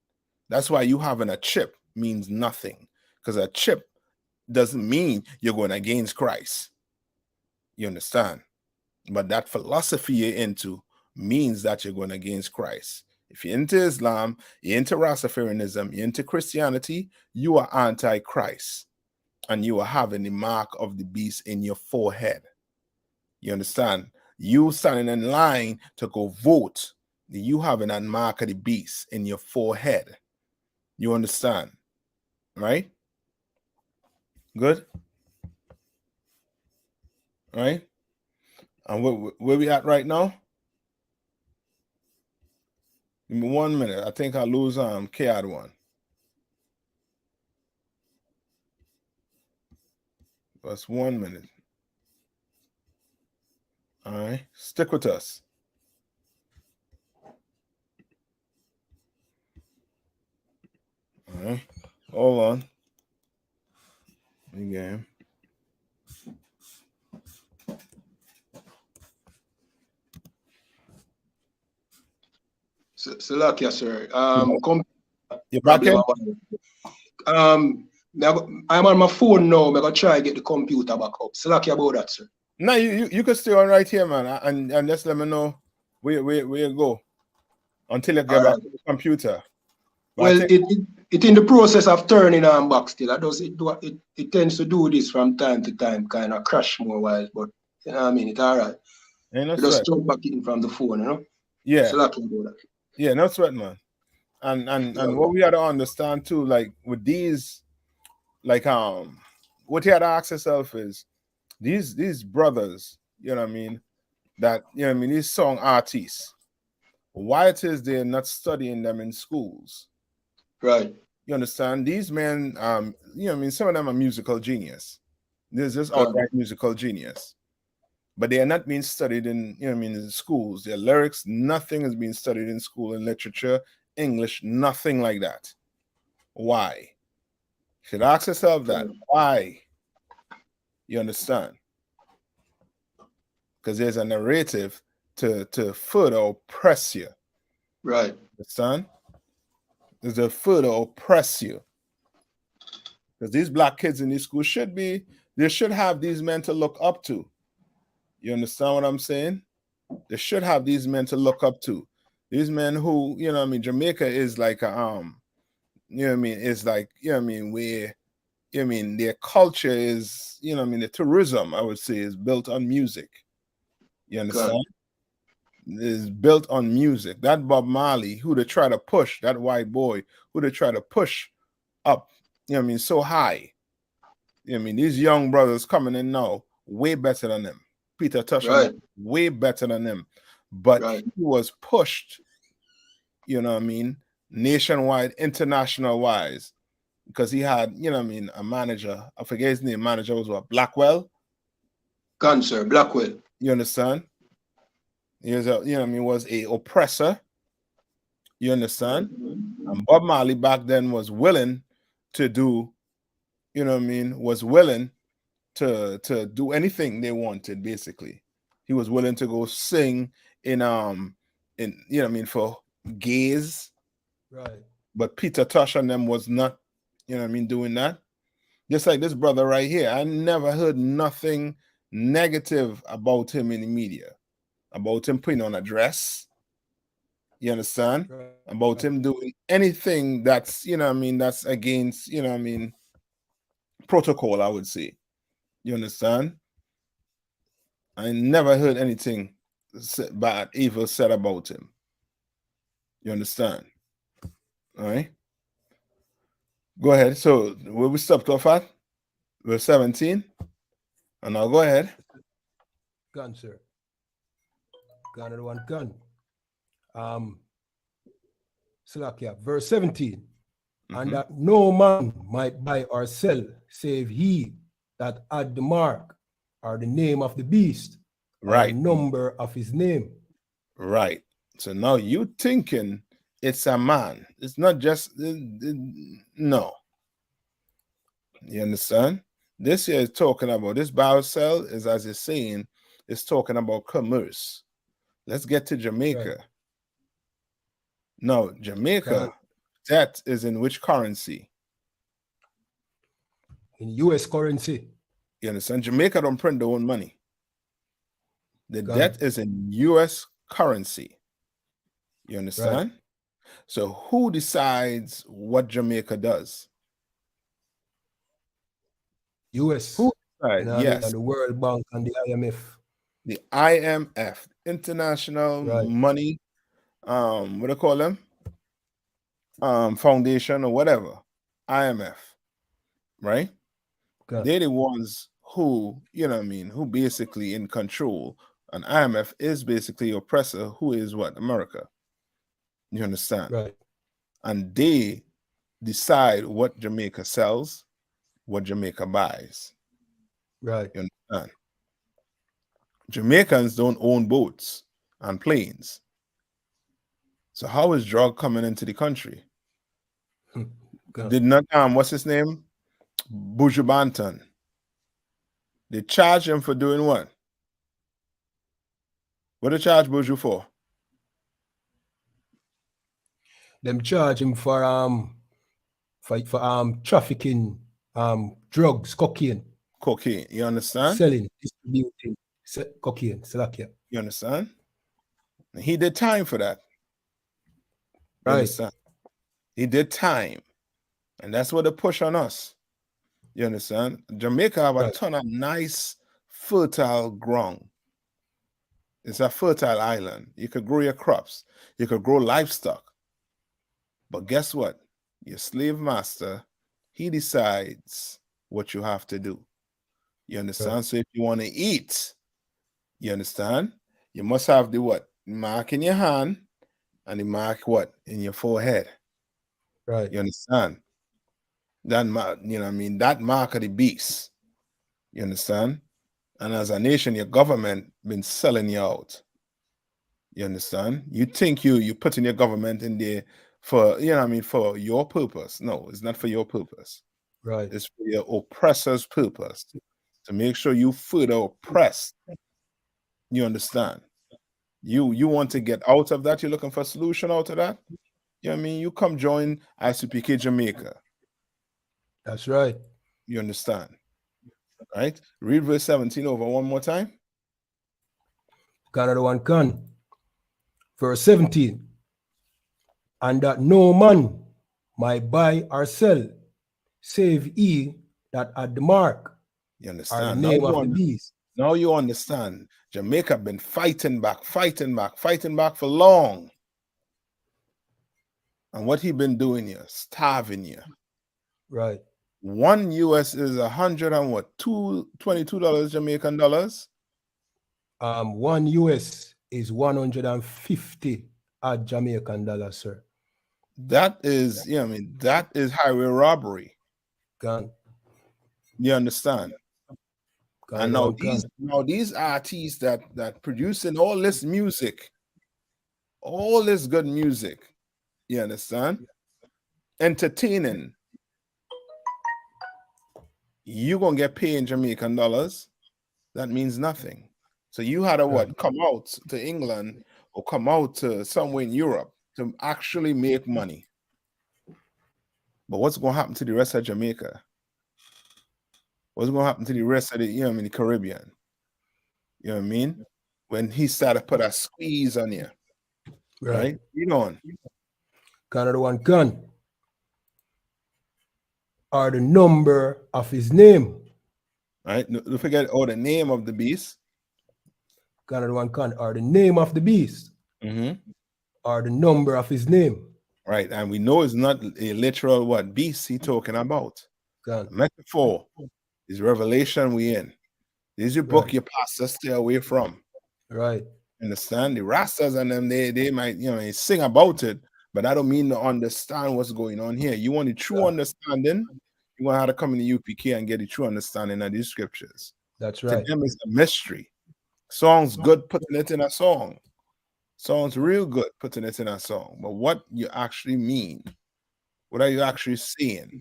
That's why you having a chip means nothing, because a chip doesn't mean you're going against Christ. You understand? But that philosophy you're into means that you're going against Christ. If you're into Islam, you're into Rastafarianism, you're into Christianity, you are anti-Christ. And you are having the mark of the beast in your forehead. You understand? You standing in line to go vote, you having that mark of the beast in your forehead. You understand? Right? Good? Right? And where we at right now? Give me 1 minute. I think I lose K-Ad one. That's 1 minute. All right. Stick with us. All right. Hold on. Again. Salakia, sir. You back in? I'm on my phone now. I'm gonna try to get the computer back up. Salakia about that, sir. No, you can stay on right here, man, and just let me know where you go until you get back to the computer. But well, it in the process of turning on back still. It tends to do this from time to time, kind of crash more while, but you know what I mean. It's all right. Ain't no just sweat. jump back in from the phone, you know. Yeah. Salakia about that. Yeah, no sweat, man. And what we had to understand too, like with these, like what you had to ask yourself is these brothers, you know what I mean, that you know what I mean, these song artists, why it is they're not studying them in schools. Right. You understand? These men, you know what I mean, some of them are musical genius. There's just outright musical genius. But they are not being studied in, you know what I mean, in schools. Their lyrics, nothing is being studied in school, in literature, English, nothing like that. Why? You should ask yourself that. Why? You understand? Because there's a narrative to further oppress you. Right. Understand? There's a further oppress you. Because these black kids in these schools they should have these men to look up to. You understand what I'm saying? They should have these men to look up to. These men who, you know what I mean, Jamaica is like a, you know what I mean, is like, you know what I mean, where, you know what I mean, their culture is, you know what I mean, the tourism, I would say, is built on music. You understand? Is built on music. That Bob Marley, who they try to push, that white boy, who they try to push up, you know what I mean, so high. You know what I mean, these young brothers coming in now, way better than them. Peter Tosh, way better than him, but he was pushed, you know what I mean, nationwide, international wise, because he had, you know what I mean, a manager. I forget his name. Manager was what? Blackwell? Cancer, Blackwell. You understand? He was a, you know what I mean, was a oppressor. You understand? And Bob Marley back then was willing to do, you know what I mean, was willing to do anything they wanted. Basically, he was willing to go sing in you know what I mean, for gays, right? But Peter Tosh and them was not, you know what I mean, doing that. Just like this brother right here, I never heard nothing negative about him in the media, about him putting on a dress. You understand? Right. About him doing anything that's, you know what I mean, that's against, you know what I mean, protocol, I would say. You understand? I never heard anything bad, evil said about him. You understand? All right. Go ahead. So where we stopped off at? Verse 17. And now go ahead. Gun, sir. Gun and one gun. Salakia, verse 17. And that no man might buy or sell, save he that had the mark or the name of the beast, right? The number of his name. Right. So now you thinking it's a man. It's not just no. You understand? This here is talking about this buy sell is, as it's saying, it's talking about commerce. Let's get to Jamaica. Right. No, Jamaica, that is in which currency? In US currency. You understand? Jamaica don't print their own money. The debt is in US currency. You understand? Right. So who decides what Jamaica does? US. Who decides? Yes. And the World Bank and the IMF. The IMF, International Money, what do they call them? Foundation or whatever. IMF. Right? They're the ones who, you know what I mean, who basically in control. And IMF is basically oppressor, who is what? America. You understand? Right. And they decide what Jamaica sells, what Jamaica buys. Right. You understand? Jamaicans don't own boats and planes. So how is drug coming into the country? Did not what's his name? Buju Banton. They charge him for doing what? What they charge Buju for? Them charge him for trafficking drugs, cocaine. Cocaine. You understand? Selling, distributing cocaine, Salakia. You understand? And he did time for that. You Right. understand? He did time. And that's what they push on us. You understand? Jamaica have a ton of nice, fertile ground. It's a fertile island. You could grow your crops. You could grow livestock. But guess what? Your slave master, he decides what you have to do. You understand? Right. So if you want to eat, you understand? You must have the what? Mark in your hand and the mark what? In your forehead. Right. You understand? That mark, you know what I mean? That mark of the beast. You understand? And as a nation, your government been selling you out. You understand? You think you putting your government in there for, you know what I mean, for your purpose. No, it's not for your purpose. Right. It's for your oppressor's purpose. To make sure you further oppressed. You understand? You want to get out of that? You're looking for a solution out of that? You know what I mean? You come join ICPK Jamaica. That's right. You understand? Right? Read verse 17 over one more time. Another one can. Verse 17. And that no man might buy or sell, save he that had the mark. You Or the understand? name of the beast. Now you understand. Jamaica been fighting back for long. And what he been doing here? Starving you. Right. $1 US is $22 Jamaican dollars. 1 US is 150 odd Jamaican dollars, sir. That is, you know what I mean, that is highway robbery. Gone. You understand? And now Gone. these artists that producing all this music, all this good music, you understand? Entertaining. You're gonna get paid in Jamaican dollars. That means nothing. So you had to what? Come out to England or come out to somewhere in Europe to actually make money. But what's gonna happen to the rest of Jamaica? What's gonna happen to the rest of the, you know what I mean, the Caribbean? You know what I mean? When he started to put a squeeze on you. Right? Read on. Another one can. Or the number of his name. Right? Don't forget the name of the beast. Another one can. Or the name of the beast. Or the number of his name. Right. And we know it's not a literal what beast he talking about. Metaphor is revelation we in. This is your book your pastor stay away from. Right. Understand? The Rastas and them, they might, you know, sing about it, but I don't mean to understand what's going on here. You want the true understanding, you want how to come in the UPK and get the true understanding of these scriptures. That's right. To them, it's a mystery. Songs good putting it in a song. Songs real good putting it in a song. But what you actually mean, what are you actually saying?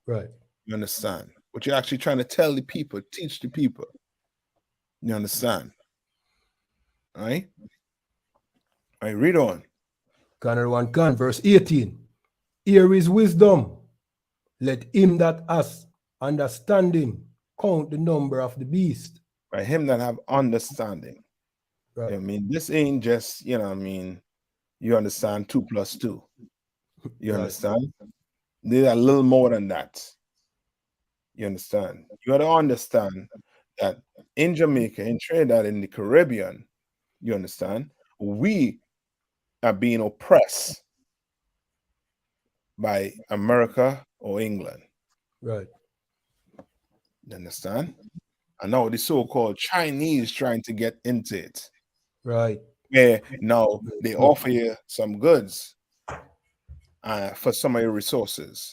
Right. You understand? What you're actually trying to tell the people, teach the people. You understand? All right? All right, read on. Another one can. Verse 18. Here is wisdom. Let him that has understanding count the number of the beast. Right, him that have understanding. Right. I mean, this ain't just, you know what I mean, you understand 2 plus 2. You understand? There's a little more than that. You understand? You got to understand that in Jamaica, in Trinidad, in the Caribbean, you understand, we are being oppressed by America or England. Right. You understand? And now the so-called Chinese trying to get into it. Right. where now they offer you some goods for some of your resources.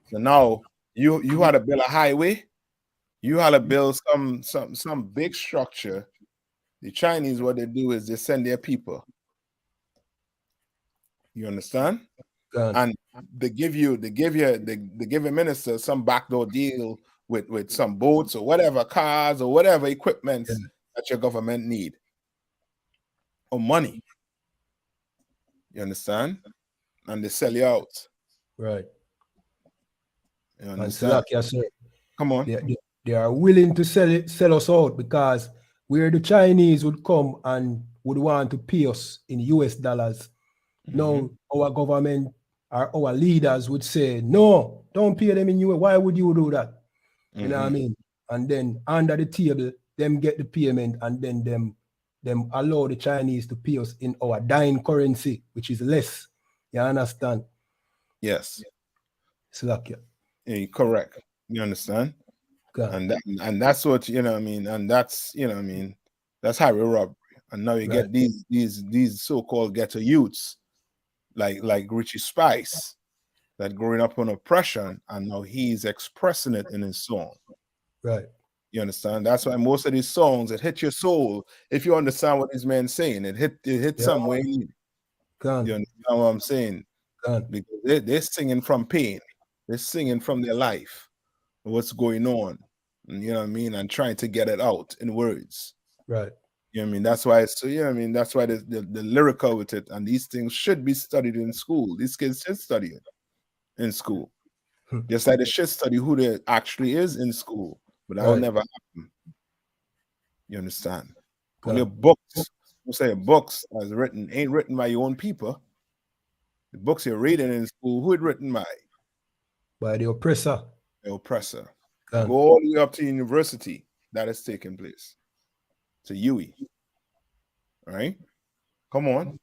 So now you had to build a highway, you had to build some big structure. The Chinese, what they do is they send their people. You understand? And they give a minister some backdoor deal with some boats or whatever, cars or whatever equipment that your government need, or money. You understand? And they sell you out. Right. You understand? Come on. They are willing to sell us out, because where the Chinese would come and would want to pay us in US dollars, now our government or our leaders would say, no, don't pay them in US. Why would you do that? You know what I mean? And then under the table, them get the payment, and then them allow the Chinese to pay us in our dying currency, which is less. You understand? Yes. Slakia. Yeah, correct. You understand? And that's what, you know what I mean, and that's, you know what I mean, that's highway robbery. And now you get these so-called ghetto youths like Richie Spice, that growing up on oppression, and now he's expressing it in his song. Right. You understand? That's why most of these songs, it hit your soul. If you understand what these men saying, it hit somewhere in you. You understand what I'm saying? Because they're singing from pain. They're singing from their life, what's going on. You know what I mean? And trying to get it out in words. Right. You know what I mean? That's why that's why the lyrical with it, and these things should be studied in school. These kids should study it in school. Just like they should study who there actually is in school. But that will never happen. You understand? Only books, you say books as written, ain't written by your own people. The books you're reading in school, who it written by? By the oppressor. The oppressor. Go all the way up to university. That is taking place. To UE. Right? Come on.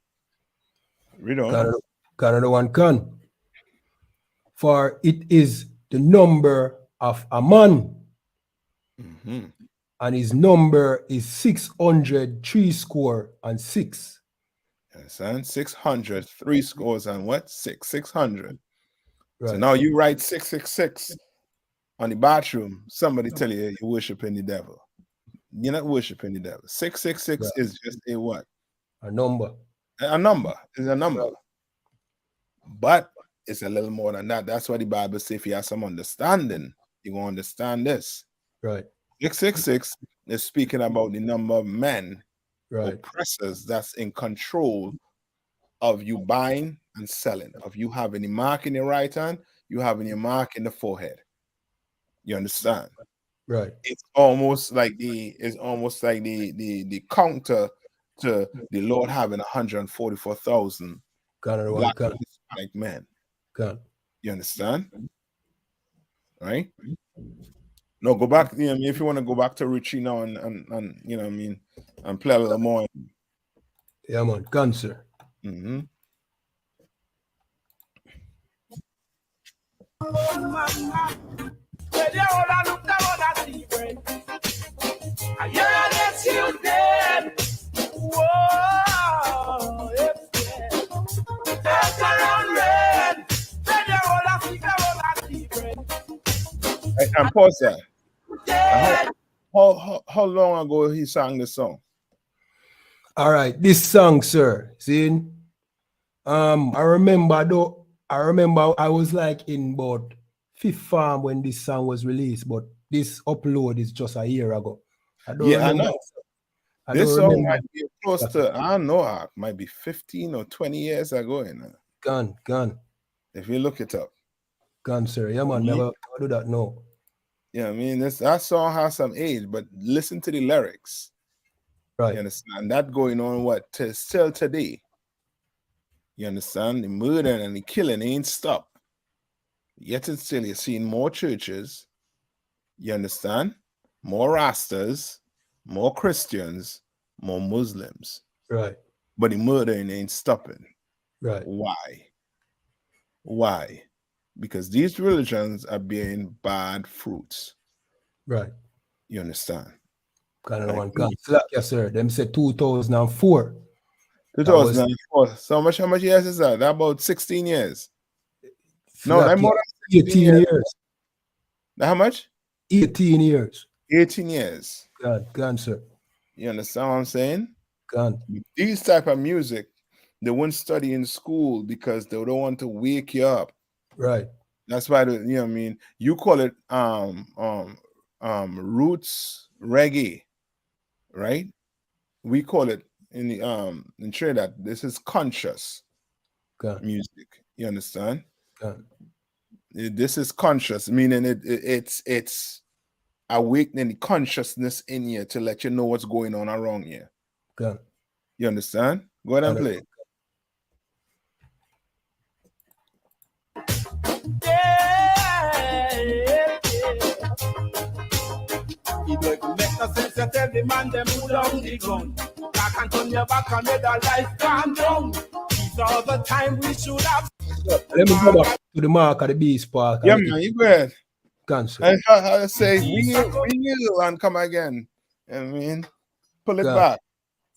Read on. Canada one can. For it is the number of a man. And his number is 600 Yes, and 600, 3 scores and what? 600. Right. So now you write 666 on the bathroom. Somebody tell you you're worshiping the devil. You're not worshiping the devil. 666 is just a what? A number. A number. It's a number. But it's a little more than that. That's why the Bible says if you have some understanding, you're going to understand this. Right. 666 is speaking about the number of men, oppressors that's in control of you buying and selling, of you having the mark in your right hand, you having your mark in the forehead. You understand? Right. It's almost like the counter to the Lord having 144,000 black Hispanic men. You understand? Right? No, go back. You know, if you want to go back to Richie now and you know what I mean, and play a little more. Yeah, man, cancer. And pause that. How long ago he sang this song? All right, this song, sir. See, I remember I was like in about 5th farm when this song was released, but this upload is just a year ago. I know. This song might be close to, I don't know, might be 15 or 20 years ago. You know? Gone. If you look it up. Gone, sir. Yeah, man, never do that, no. Yeah, I mean, that song has some age, but listen to the lyrics. Right. You understand? That going on still today. You understand? The murder and the killing ain't stopped. Yet and still you're seeing more churches. You understand? More Rastas, more Christians, more Muslims. Right. But the murdering ain't stopping. Right. Why? Because these religions are bearing bad fruits. Right. You understand? Canada one can. Yes, sir. Them said 2004. 2004. So how much years is that? That about 16 years. No, that more than 18 years. How much? 18 years. 18 years. Gone, sir. You understand what I'm saying? Gone. These type of music, they won't study in school because they don't want to wake you up. Right. That's why you know what I mean. You call it roots reggae, right? We call it in the in Trinidad. This is conscious music. You understand? This is conscious, meaning it's awakening the consciousness in you to let you know what's going on around you. You understand? Go ahead and play. It don't make no sense to tell the man them who down the gun. Back and turn your back and let the life calm down. These are the time we should have. Let me go back to the mark of the beast part. Yeah, man, you go ahead. I say wheel and come again. I mean, pull it back.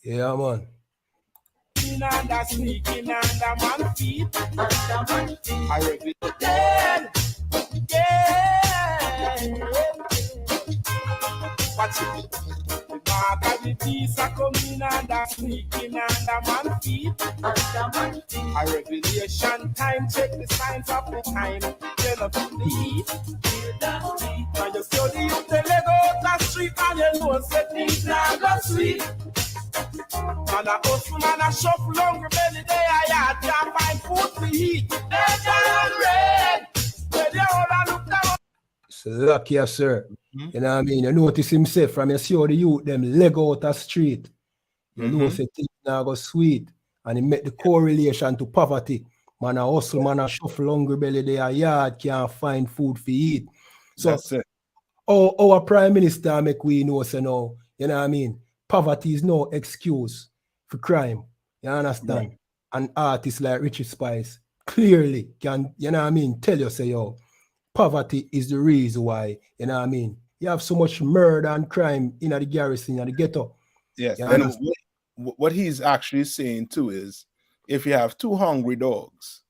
Yeah, man. And the sneaking and the man feet. I read it dead. Watch it. The mark of the beast are coming and the sneaking and the man feet. A revelation time, check the signs of the time. Turn up to the heat. Now you see the youth, they let out the street and you know say things now go sweet. Man a hustle, man a shuffle, hungry belly, they are yard, can't find food to eat. They turn red. Where they all a look down. Lucky, yes, sir. You know what I mean? You notice himself from you see how the youth them leg out the street. You know, say things now go sweet. And he make the correlation to poverty. Man a hustle, man a shuffle, hungry belly, they are yard, can't find food to eat. So that's it. Our prime minister make we know, so now, you know what I mean? Poverty is no excuse for crime. You understand? Right. And artists like Richie Spice clearly can, you know what I mean, tell you, say, yo, poverty is the reason why, you know what I mean, you have so much murder and crime in the garrison, in the ghetto. Yes, and what he's actually saying too is, if you have two hungry dogs,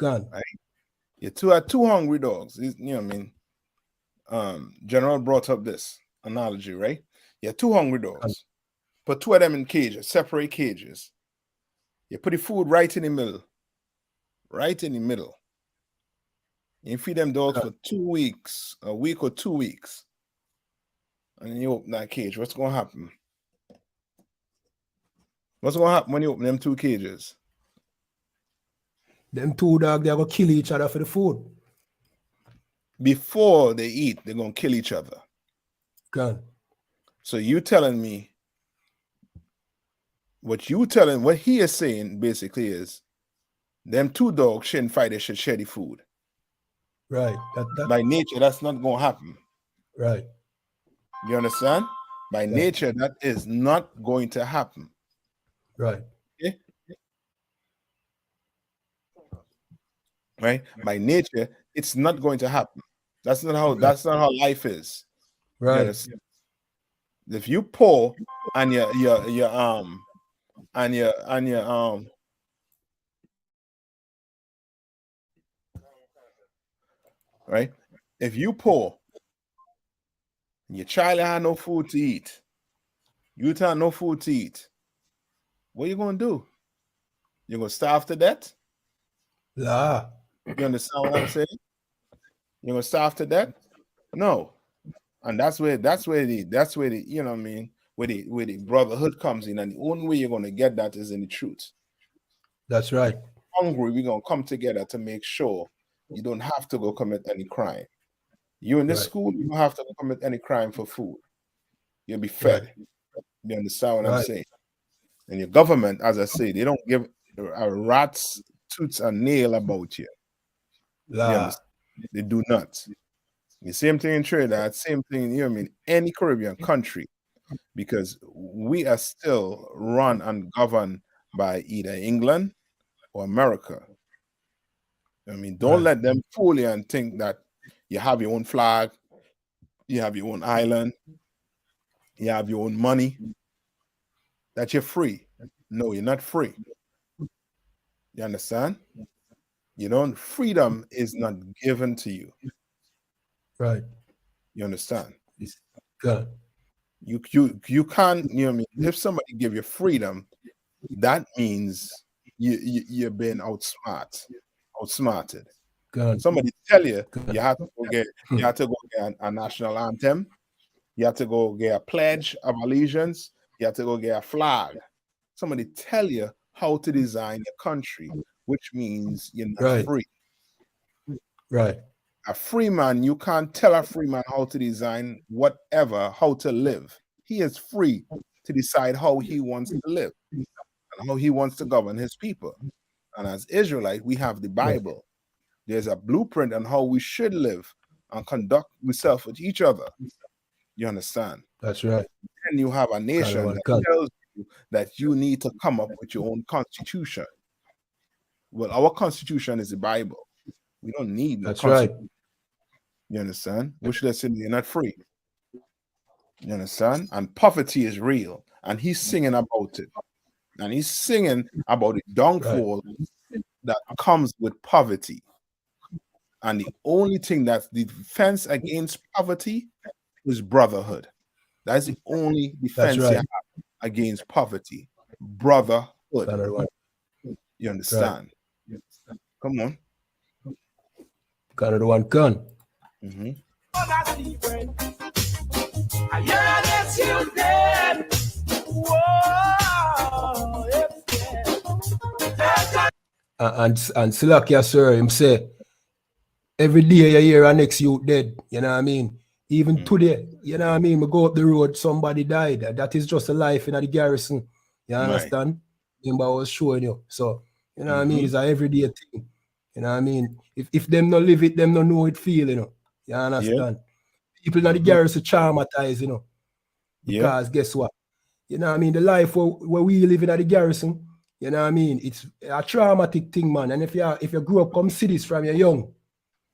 right? You have two hungry dogs, you know what I mean? General brought up this analogy, right? You have two hungry dogs. Put two of them in cages, separate cages. You put the food right in the middle. Right in the middle. You feed them dogs for 2 weeks, a week or 2 weeks. And you open that cage. What's going to happen? What's going to happen when you open them two cages? Them two dogs, they're going to kill each other for the food. Before they eat, they're going to kill each other. So you telling me, what he is saying basically is, them two dogs shouldn't fight, they should share the food. Right. By nature, that's not going to happen. Right. You understand? By nature, that is not going to happen. Right. Okay? Right? By nature, it's not going to happen. That's not how life is. Right. If you pour and your right? If you pour, your child had no food to eat, you have no food to eat, what are you going to do? You're going to starve to death? Yeah. You understand what I'm saying? You're going to starve to death? No. And that's where the you know what I mean, where the brotherhood comes in, and the only way you're going to get that is in the truth. That's right. Hungry, we're going to come together to make sure you don't have to go commit any crime. You in this school, you don't have to go commit any crime for food. You'll be fed. You understand what I'm saying? And your government, as I say, they don't give a rat's toots and nail about you. They do not. The same thing in Trinidad, same thing, you know what I mean, any Caribbean country, because we are still run and governed by either England or America. I mean, don't let them fool you and think that you have your own flag, you have your own island. You have your own money. That you're free. No, you're not free. You understand? You don't. Freedom is not given to you. Right. You understand? God. You can't. You know what I mean? If somebody give you freedom, that means you're being outsmarted. God. Somebody tell you you have to go get a national anthem. You have to go get a pledge of allegiance. You have to go get a flag. Somebody tell you how to design your country, which means you're not free. Right. A free man, you can't tell a free man how to design whatever, how to live. He is free to decide how he wants to live and how he wants to govern his people. And as Israelite, we have the Bible. There's a blueprint on how we should live and conduct ourselves with each other. You understand? That's right. And you have a nation that tells you that you need to come up with your own constitution. Well, our constitution is the Bible. We don't need no constitution. Right. You understand? Which they say you're not free. You understand? And poverty is real. And he's singing about it. And he's singing about the downfall that comes with poverty. And the only thing that's the defense against poverty is brotherhood. That's the only defense you have against poverty. Brotherhood. You understand? Right. Come on. Canada one gun. Mm-hmm. And Silakia, sir, him say, every day you hear a next youth dead, you know what I mean? Even today, you know what I mean? We go up the road, somebody died. That is just a life in the garrison. You understand? Right. Remember I was showing you. So, you know what I mean? It's an everyday thing. You know what I mean? If them not live it, them not know it feel, you know. You understand? People in the garrison traumatized, you know. Because guess what? You know what I mean? The life where we live in at the garrison, you know what I mean? It's a traumatic thing, man. And if you grew up come see this from you're young,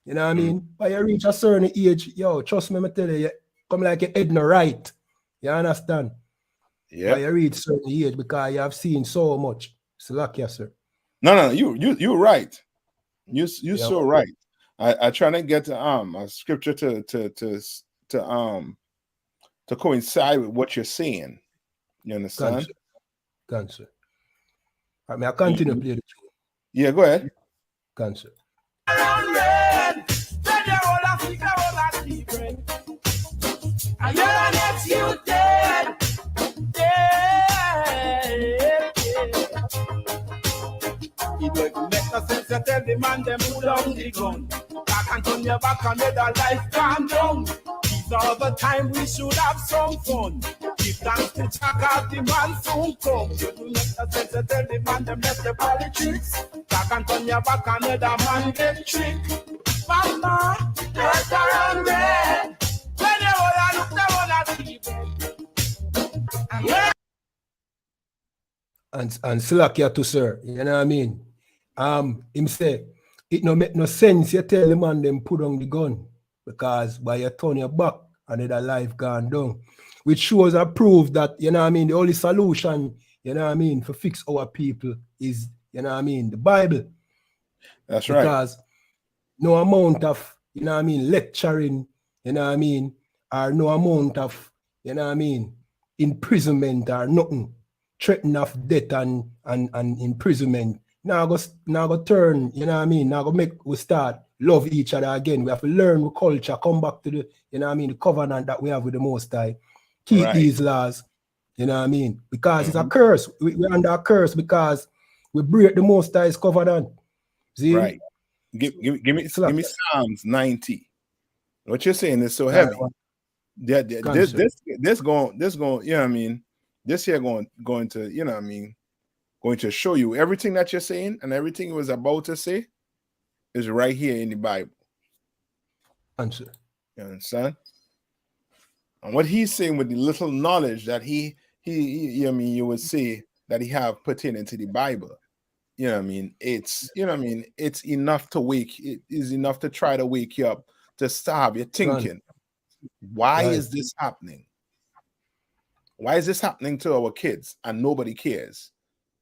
you know what I mean? But you reach a certain age, yo, trust me, I tell you, come like your head no right. You understand? Yeah. But you reach a certain age because you have seen so much. Slack, sir. No, you're right. You're so right. I try to get a scripture to coincide with what you're saying. You understand? Cancer. I mean, I continue to play the tune. Yeah, go ahead. Cancer. It doesn't make no sense to tell the man them put down the gun. Back and turn your back and let our life calm down. These are the time we should have some fun. Give thanks to Chaka, the man soon come. It doesn't make no sense to tell the man them left the politics. Back and turn your back and let a man get tricked. Mama, let her on there. When you all look down at the bed. And Slakia to sir, you know what I mean? Him say, it no make no sense you tell the man them put on the gun because by you turn your back and the life gone down. Which shows a proof that, you know what I mean, the only solution, you know what I mean, for fix our people is, you know what I mean, the Bible. That's right. Because no amount of, you know what I mean, lecturing, you know what I mean, or no amount of, you know what I mean, imprisonment or nothing. Threaten of death and imprisonment. Now go turn, you know what I mean? Now go make we start love each other again. We have to learn the culture, come back to the, you know what I mean, the covenant that we have with the Most High. Keep these laws, you know what I mean? Because it's a curse. We're under a curse because we break the Most High's covenant. See? Right. Give me Psalms 90. What you're saying is so heavy. This going, you know what I mean? This here going to, you know what I mean, going to show you everything that you're saying and everything he was about to say is right here in the Bible. Answer. You understand? And what he's saying with the little knowledge that he you know what I mean, you would say that he have pertaining to the Bible. You know what I mean? It's, you know what I mean, it's enough to it is enough to try to wake you up, to stop you thinking, why is this happening? Why is this happening to our kids and nobody cares?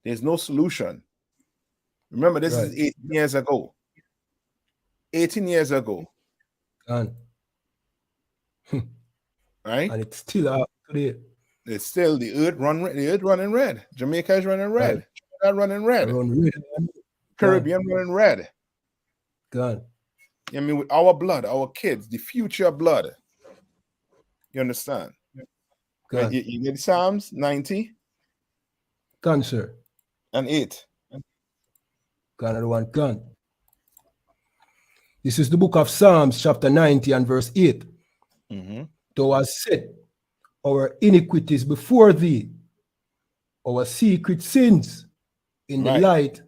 There's no solution. Remember, this is 18 years ago. 18 years ago. And Right? And it's still out today. It's still the earth running red. Jamaica is running red. Trinidad running red. Caribbean running red. Gone. I mean, with our blood, our kids, the future blood. You understand? Right? You get Psalms 90? Gone, sir. And 8. Gone, another one, gone. This is the book of Psalms, chapter 90 and verse 8. Thou hast set our iniquities before thee, our secret sins in the light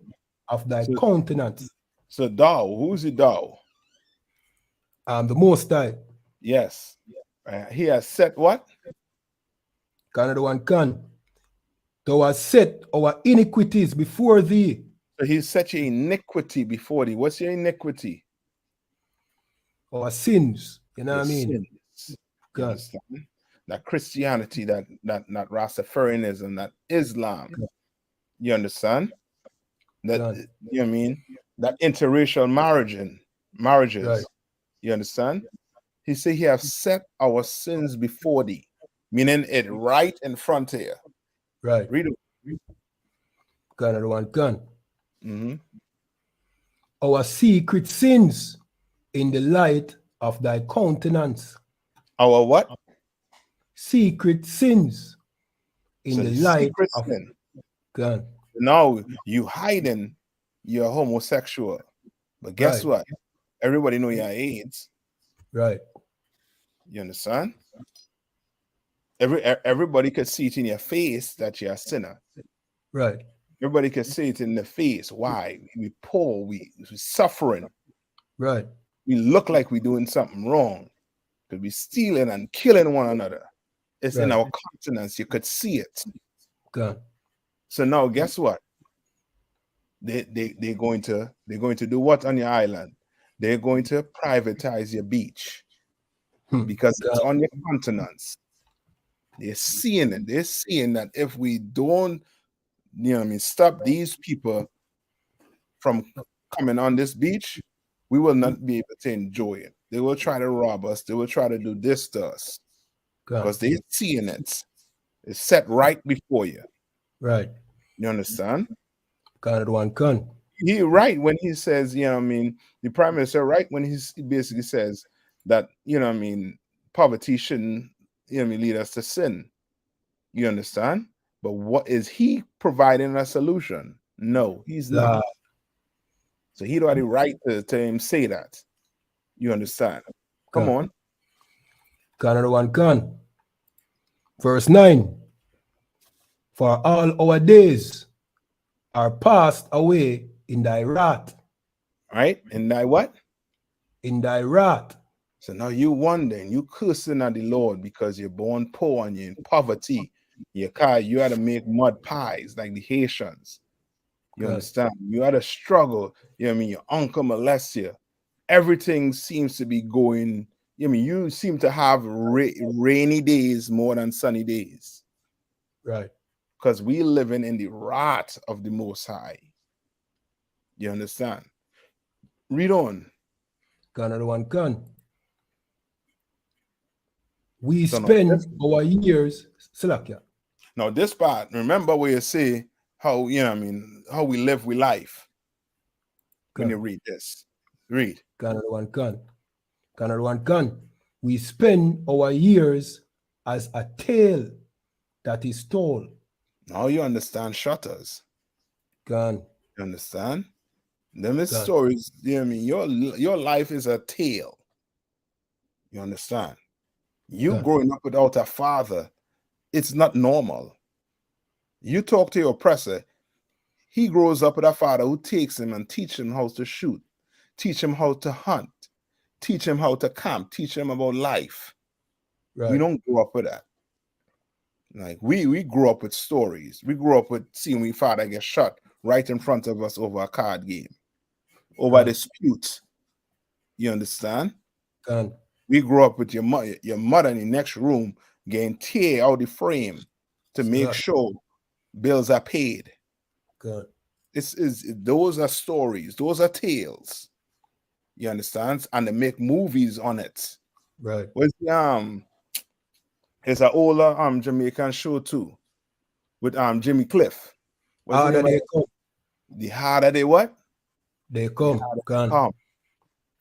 of thy countenance. So thou, who's the thou? The Most High. Yes. He has set what? Another one, can. Thou hast set our iniquities before thee. So he set your iniquity before thee. What's your iniquity? Our sins. You know what I mean? God. That Christianity, that Rastafarianism, that Islam. God. You understand? That God. You know what I mean? That interracial marriages. Right. You understand? He said he has set our sins before thee, meaning it right in front of you. Right. Read it. Another one, gun. Our secret sins in the light of thy countenance. Our what? Secret sins in the light of sin. God. Now you hiding you're homosexual. But guess what? Everybody know you're AIDS. Right. You understand? Everybody could see it in your face that you're a sinner. Right. Everybody could see it in the face. Why? We poor, we suffering. Right. We look like we're doing something wrong. Because we're stealing and killing one another. It's in our countenance. You could see it. God. So now guess what? They're going to do what on your island? They're going to privatize your beach. Because it's on your countenance. They're seeing it. They're seeing that if we don't, you know what I mean, stop these people from coming on this beach, we will not be able to enjoy it. They will try to rob us. They will try to do this to us. Because they're seeing it. It's set right before you. Right. You understand? He right when he says, you know what I mean, the Prime Minister, right when he basically says that, you know what I mean, poverty shouldn't, you know what I mean, lead us to sin. You understand? But what is he providing a solution? No, he's not. So he don't have the right to him say that. You understand? Come on. Another one, can. Verse 9. For all our days are passed away in thy wrath. Right? In thy what? In thy wrath. So now you wondering, you cursing at the Lord because you're born poor and you're in poverty. You had to make mud pies like the Haitians. You understand? You had to struggle. You know what I mean? Your uncle molests you. Everything seems to be going. You know what I mean? You seem to have rainy days more than sunny days. Right. Because we living in the wrath of the Most High. You understand? Read on. Another one, can. We spend our years, Salakia. Now this part, remember where you say how, you know what I mean, how we live with life. When you read this. Read. Another one, can. We spend our years as a tale that is told. Now you understand shutters. You understand? Them is stories, you know what I mean? Your life is a tale. You understand? You growing up without a father, it's not normal. You talk to your oppressor, he grows up with a father who takes him and teach him how to shoot, teach him how to hunt, teach him how to camp, teach him about life. Right. We don't grow up with that. Like we grew up with stories. We grew up with seeing my father get shot right in front of us over a card game, over a dispute. You understand? We grew up with your mother in the next room getting tear out the frame to make sure bills are paid. Good. Those are stories, those are tales. You understand? And they make movies on it. Right. What's it's an older Jamaican show too, with Jimmy Cliff. What's the Harder name they of come. the harder they what? They come. Gone. Come.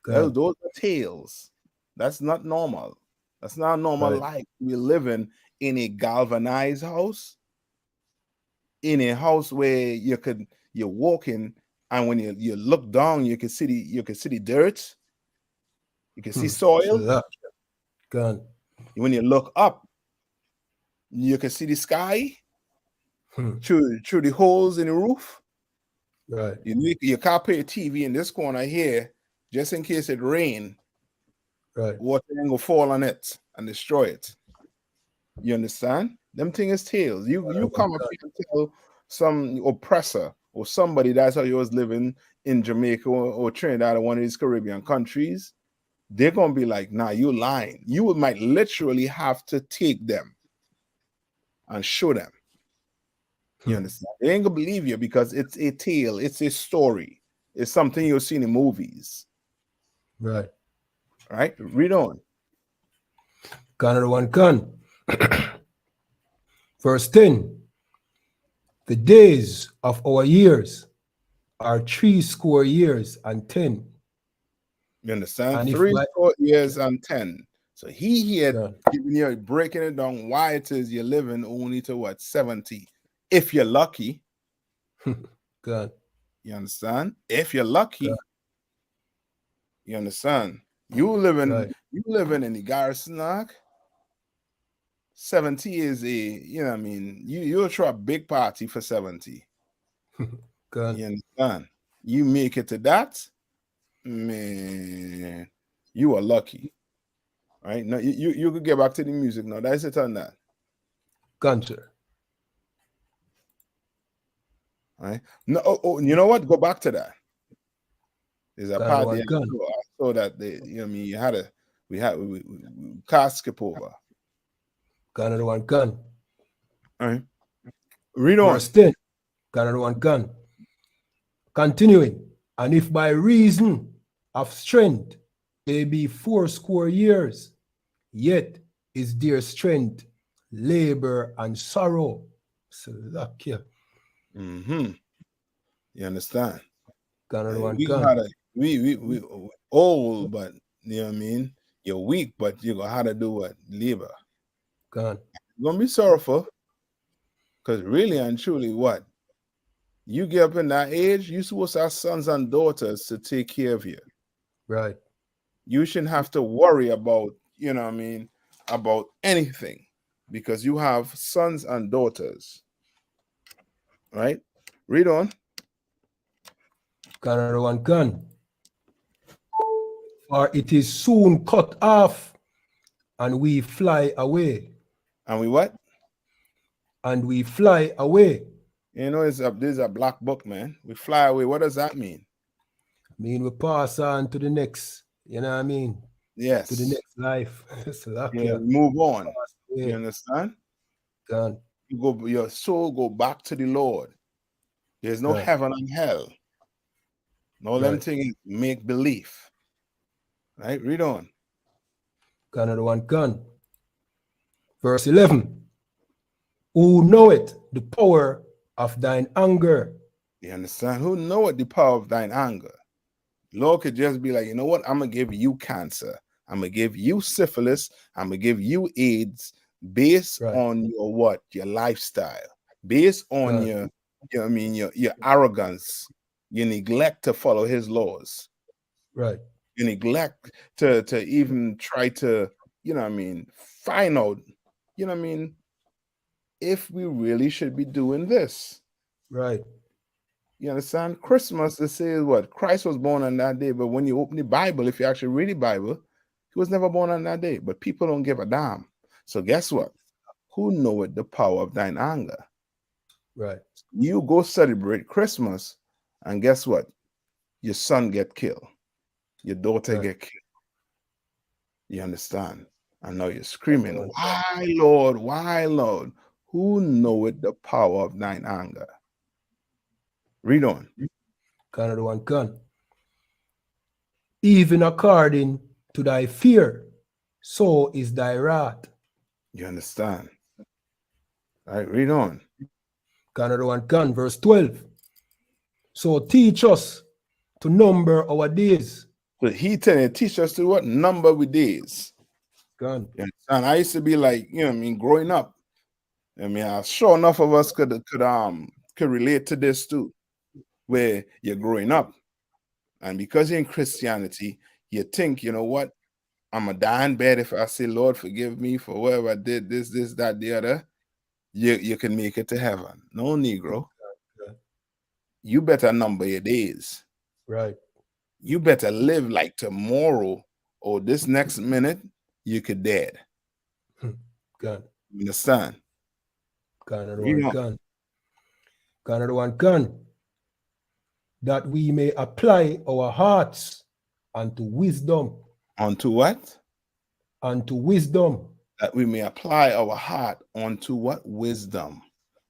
Gone. Those are tales. That's not normal. That's not normal life. We're living in a galvanized house, in a house where you're walking, and when you look down, you can see the dirt, you can see soil. Gone. When you look up, you can see the sky through the holes in the roof. Right. You can't put a TV in this corner here just in case it rain. Right. Water ain't gonna fall on it and destroy it. You understand? Them thing is tales. You come up here and tell some oppressor or somebody that's how you was living in Jamaica or Trinidad or one of these Caribbean countries, they're gonna be like, nah, you lying. You might literally have to take them and show them. You understand? They ain't gonna believe you because it's a tale, it's a story, it's something you'll see in movies. Right. Right? Read on. Another one can. Verse 10. The days of our years are 70 years and 10. You understand? And 3 years and 10. So he here giving you breaking it down why it is you're living only to what 70. If you're lucky. God. You understand? If you're lucky, you understand? You living in the Garrison. 70 is you know what I mean, you'll throw a big party for 70. God. You understand? You make it to that, man, you are lucky. Right? Now you could get back to the music now. That's it on that. Gotcha. Right? No, you know what? Go back to that. There's a part there. I saw that you know what I mean, we can't skip over. Another one can. All right. Read on. Verse 10. Another one can. Continuing. And if by reason of strength they be 80 years, yet is their strength labor and sorrow. You understand? We old, but you know what I mean? You're weak, but you're gonna have to do what? Labor. You're gonna be sorrowful. Because really and truly, what? You get up in that age, you're supposed to have sons and daughters to take care of you. Right. You shouldn't have to worry about, you know what I mean, about anything. Because you have sons and daughters. Right? Read on. Another one can. For it is soon cut off, and we fly away. And we what? And we fly away. You know, this is a black book, man. We fly away. What does that mean? I mean, we pass on to the next, you know what I mean? Yes. To the next life. We move on. You understand? God. Your soul go back to the Lord. There's no heaven and hell. No them things make belief. Right? Read on. Another one can. Verse 11. Who knoweth the power of thine anger? You understand? Who knoweth the power of thine anger? Lord could just be like, you know what? I'm going to give you cancer. I'm going to give you syphilis. I'm going to give you AIDS based on your what? Your lifestyle. Based on your, you know what I mean, your arrogance. You neglect to follow his laws. Right. You neglect to even try to, you know what I mean, find out, you know what I mean, if we really should be doing this. Right. You understand? Christmas, it says what? Christ was born on that day, but when you open the Bible, if you actually read the Bible, he was never born on that day, but people don't give a damn. So guess what? Who knoweth the power of thine anger? Right. You go celebrate Christmas, and guess what? Your son get killed. Your daughter get killed. You understand? And now you're screaming, why, Lord? Why, Lord? who knoweth the power of thine anger? Read on. Another one can. Even according to thy fear, so is thy wrath. You understand? All right, read on. Another one can. Verse 12. So teach us to number our days. So he teach us to what? Number with days. Can. You understand? I used to be like, you know what I mean, growing up. I mean, sure enough of us could relate to this too, where you're growing up. And because you're in Christianity, you think, you know what? I'm a die in bed if I say, Lord, forgive me for whatever I did, this, that, the other. You can make it to heaven. No, Negro. You better number your days. Right. You better live like tomorrow or this next minute, you could dead. Can. You understand? Another one can. Another one can. That we may apply our hearts unto wisdom. Unto what? Unto wisdom. That we may apply our heart unto what? Wisdom.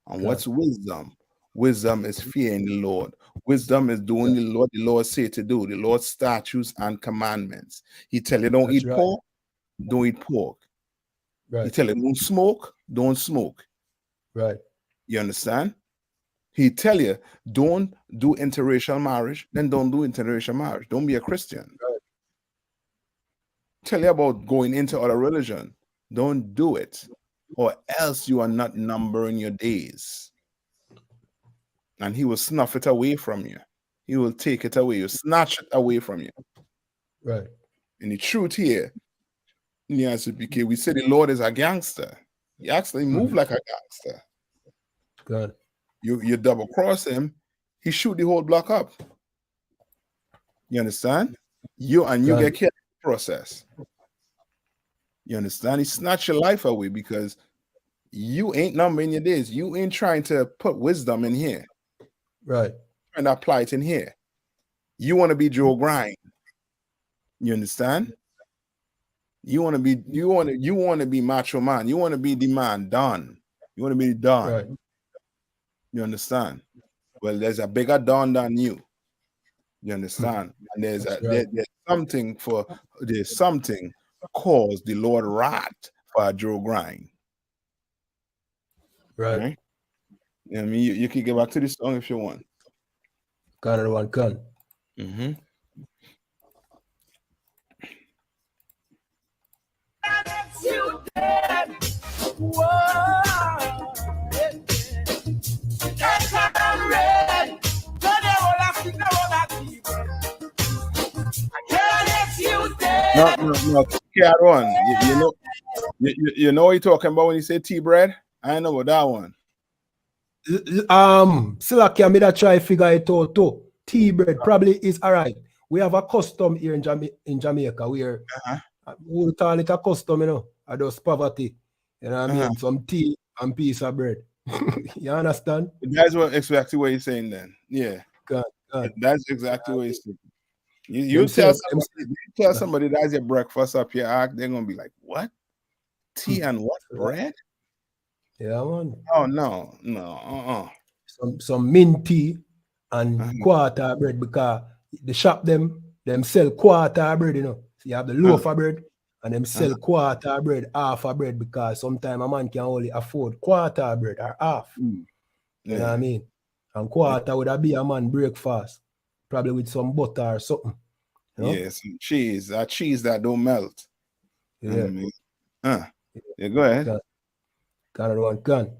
And what's wisdom? Wisdom is fearing the Lord. Wisdom is doing the Lord say to do, the Lord's statutes and commandments. He tell you don't eat pork, don't eat pork. He tell you don't smoke, don't smoke. Right. You understand? He tell you don't do interracial marriage, then don't do interracial marriage. Don't be a Christian. Right. Tell you about going into other religion. Don't do it, or else you are not numbering your days. And he will snuff it away from you. He will take it away. You snatch it away from you. Right. And the truth here, yes, because we say the Lord is a gangster. He actually move like a gangster. Good. You double cross him, he shoot the whole block up. You understand? You get killed in the process. You understand? He snatch your life away because you ain't numbering your days. You ain't trying to put wisdom in here. Right. Trying to apply it in here. You want to be Joe Grind. You understand? You want to be macho man. You want to be the man, Don. You want to be the Don. Right. You understand? Well, there's a bigger Don than you. You understand? And there's something caused the Lord wrath for Joe Grind. Right. You know what I mean? You can get back to this song if you want. Another one can. No, carry on. You know what you're talking about when you say tea bread? I know about that one. Slakia me that try figure it out too. Tea bread probably is alright. We have a custom here in Jamaica where we call it a custom, you know, I just poverty. You know what I mean? Some tea and piece of bread. You understand? That's exactly what you're saying then. Yeah. God. That's exactly what you're saying. You tell somebody that's your breakfast up your act, they're gonna be like, what? Tea and what? Bread? Yeah, man. Oh no. Some mint tea and quarter bread because the shop them sell quarter bread, you know. So you have the loaf of bread and them sell quarter bread, half a bread because sometimes a man can only afford quarter bread or half. You know what I mean? And quarter would be a man breakfast, probably with some butter or something. You know? Yeah, some cheese. That cheese that don't melt. Yeah. Yeah, go ahead. Another one can.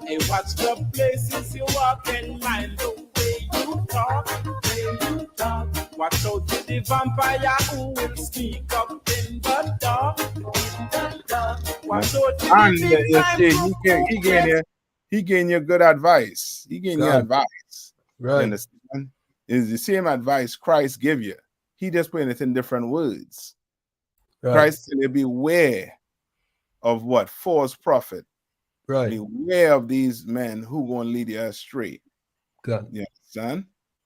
Hey, watch the places you walk and mind the way you talk, Watch out to the vampire who will speak up in the dark, Watch out to the he gave you good advice. He gave you advice. Right. You understand? It's the same advice Christ give you. He just putting it in different words. Right. Christ said, beware of what? False prophet. Right. Beware of these men who gonna lead you astray. God. You understand?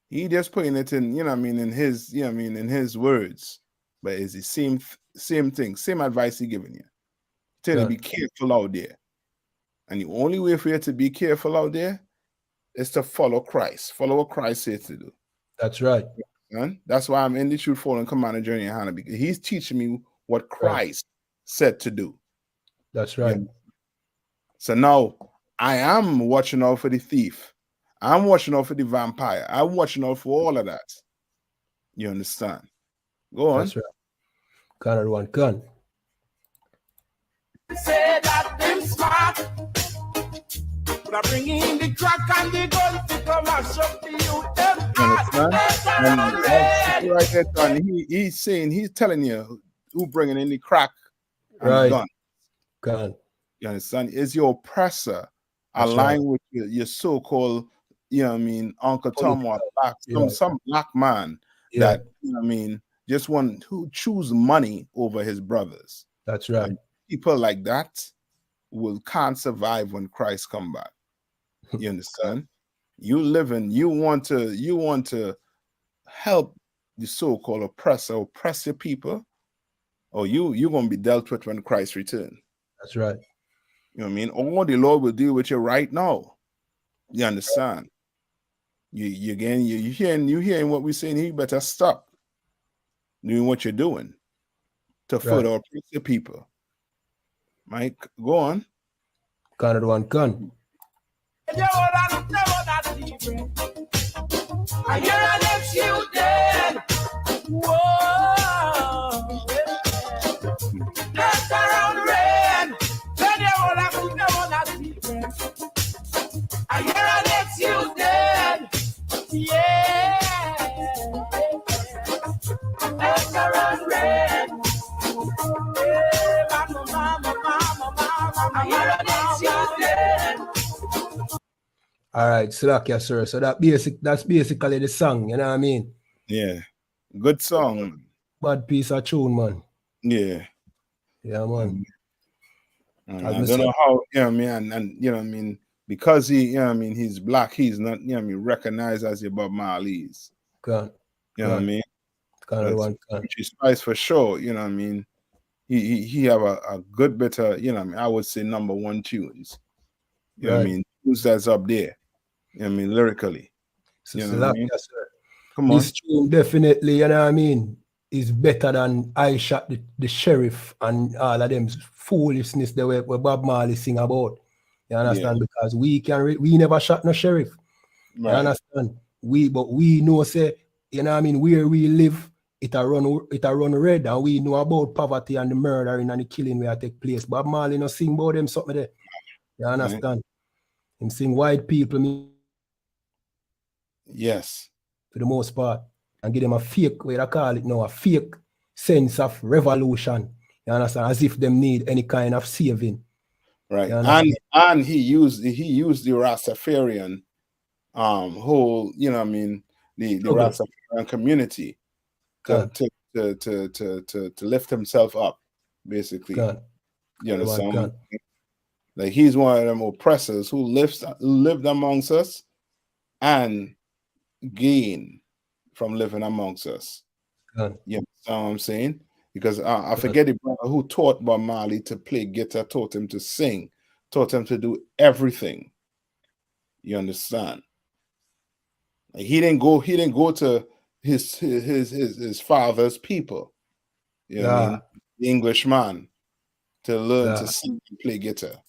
He just putting it in, you know what I mean, in his, you know what I mean, in his words. But it's the same thing, same advice he giving you. Tell you to be careful out there. And the only way for you to be careful out there is to follow Christ. Follow what Christ says to do. That's right. And that's why I'm in the Truth, Following, Command and Journey in Hannah, because he's teaching me what Christ said to do. That's right. So now I am watching out for the thief. I'm watching out for the vampire. I'm watching out for all of that. You understand? Go on. That's right. Canada one gun. Say that them smart. But I bring in the crack and the gun to come and shut the youth them right there, son. He's saying, he's telling you who bringing in the crack and the gun. Gun. You understand? Is your oppressor aligned with your so-called, you know what I mean, Uncle Tom or some black man that, you know what I mean, just want who choose money over his brothers. That's right. And people like that can't survive when Christ come back. You understand? You want to help the so-called oppressor oppress your people, or you're gonna be dealt with when Christ return. That's right. You know what I mean? Or the Lord will deal with you right now. You understand? You hearing what we're saying here. You better stop doing what you're doing to further oppress the people. Mike, go on. Canada one gun. I hear an next you dead. Whoa. Let's around rain. I hear an next you dead. Yeah. Let's around rain. Mama. I hear an next you dead. All right, Slakia, sir. So that's basically the song, you know what I mean? Yeah. Good song. Bad piece of tune, man. Yeah. Yeah, man. I don't know how, you know what I mean, and you know what I mean, because he, you know what I mean, he's black, he's not, you know what I mean, recognized as your Bob Marley's. You know what I mean? Richie Spice for sure, you know what I mean? He have a good bit of, you know what I mean, I would say #1 tunes. You know what I mean? Tunes that's up there. You know what I mean, lyrically. So you know what I mean? Come on. This tune definitely, you know what I mean, is better than I Shot the Sheriff and all of them foolishness that where Bob Marley sing about. You understand? Yeah. Because we never shot no sheriff. Right. You understand? But we know, say, you know what I mean, where we live, it a run red, and we know about poverty and the murdering and the killing where take place. Bob Marley no sing about them something there. You understand? Right. Him sing white people. Yes. For the most part. And give them a fake, what I call it now, a fake sense of revolution. You understand? As if them need any kind of saving. Right. And he used the Rastafarian whole, you know what I mean, the Rastafarian community to lift himself up, basically. You understand? Like he's one of them oppressors who lived amongst us and gain from living amongst us. You know what I'm saying? Because I forget the brother who taught Bob Marley to play guitar, taught him to sing, taught him to do everything. You understand? Like he didn't go to his father's people. You know what I mean? The Englishman to learn to sing and play guitar.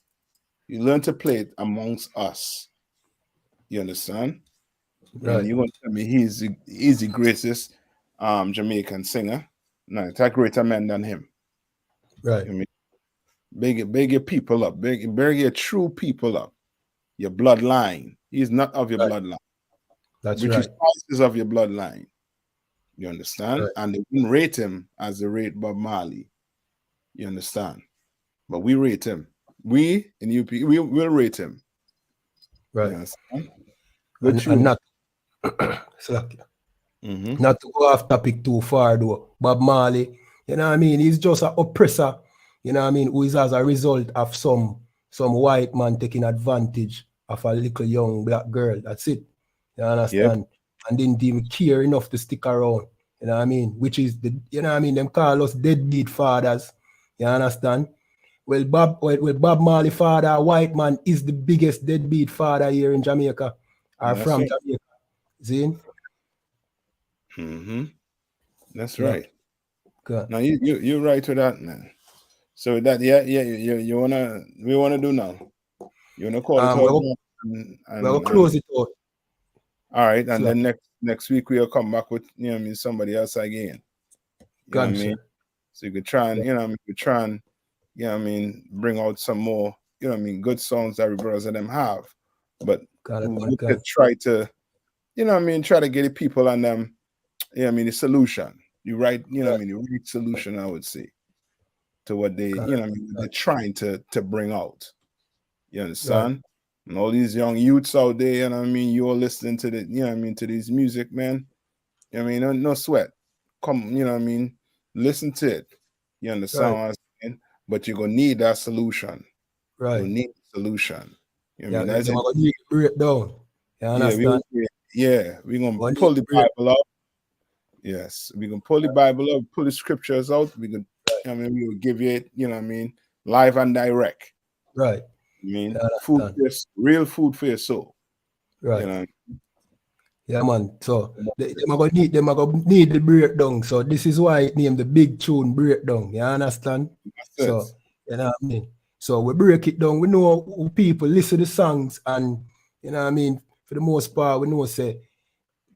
You learn to play it amongst us. You understand? Right. And you want to tell me he's the greatest Jamaican singer? No, it's a greater man than him. Right. I mean, beg your people up. Beg your true people up. Your bloodline. He's not of your bloodline. That's Richie right. Spice is of your bloodline. You understand? Right. And they wouldn't rate him as they rate Bob Marley. You understand? But we rate him. We in UP, we will rate him. Right. You understand? And not not to go off topic too far though. Bob Marley, you know what I mean, he's just an oppressor, you know what I mean, who is as a result of some some white man taking advantage of a little young black girl. That's it. You understand? Yep. And didn't even care enough to stick around. You know what I mean? Which is the, you know what I mean? Them call us deadbeat fathers. You understand? Well, Bob Marley father, a white man, is the biggest deadbeat father here in Jamaica. Or from right. Jamaica. See? Mm-hmm. That's right. Good. Now you're right with that, man. So that we wanna do now. You wanna call it out? We'll close it out. All right, and then next week we'll come back with somebody else again. You know what I mean? So you could try and bring out some more, good songs that brothers of them have. But we could try to, try to get the people on them, the solution. The right solution, I would say, to what they, they're trying to bring out. You understand? Right. And all these young youths out there, you're listening to the, to these music, man. No sweat. Come, listen to it. You understand what I'm saying? But you're gonna need that solution. Right. You need a solution. We're gonna need to break it down. You understand? We're gonna pull the Bible out. Yes, we can pull the Bible up, pull the scriptures out. We can, we will give you it, live and direct. Right. Real food for your soul. Right. Yeah, man. So them are gonna need the breakdown. So this is why it named the Big Tune Breakdown. You understand? So you know what I mean. So we break it down. We know who people listen to songs, and for the most part, we know say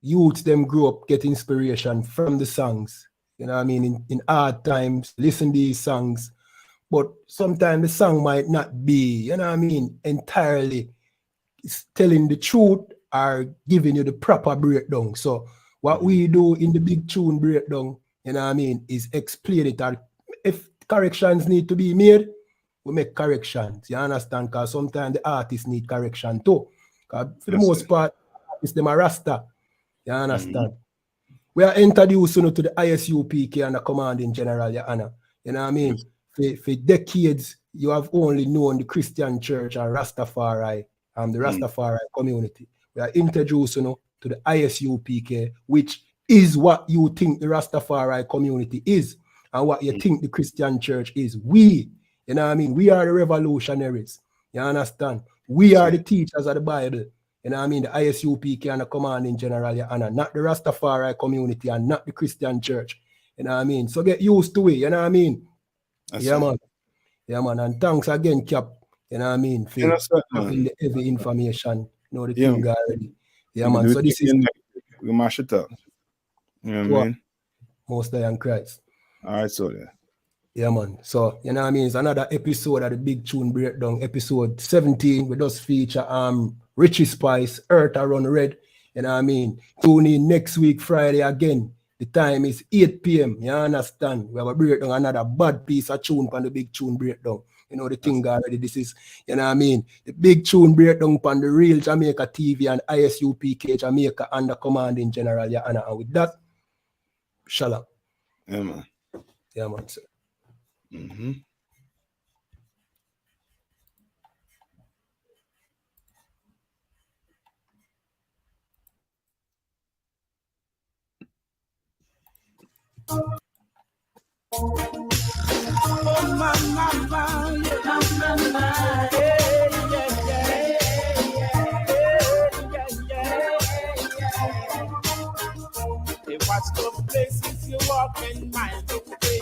youths them grow up get inspiration from the songs. You know what I mean? In hard times, listen to these songs. But sometimes the song might not be, entirely telling the truth or giving you the proper breakdown. So what we do in the Big Tune Breakdown, is explain it. If corrections need to be made, we make corrections. You understand? Because sometimes the artists need correction too. For the most part, it's them a Rasta. You understand? We are introduced to the ISUPK and the Commanding General, Your Honor. You know what I mean? For decades, you have only known the Christian church and Rastafari and the Rastafari community. We are introduced to the ISUPK, which is what you think the Rastafari community is and what you think the Christian church is. We are the revolutionaries. You understand? We are the teachers of the Bible. The ISUPK and the Commanding General, Your Honor, not the Rastafari community and not the Christian church. So get used to it, man. Yeah, man. And thanks again, Cap. For having the heavy information. The thing already. Yeah, man. So this is we mash it up. You know what I mean? Most High and Christ. All right, so yeah, man. So it's another episode of the Big Tune Breakdown, episode 17. We just feature Richie Spice, Earth Run Red. Tune in next week, Friday again. The time is 8 p.m. You understand? We have a breakdown, another bad piece of tune on the Big Tune Breakdown. The thing already. This is, the Big Tune Breakdown on the Real Jamaica TV and ISUPK Jamaica under Commanding General, Your Honor. And with that, shalom. Yeah, man. Yeah, man, sir. Watch the places you walk in, mind the way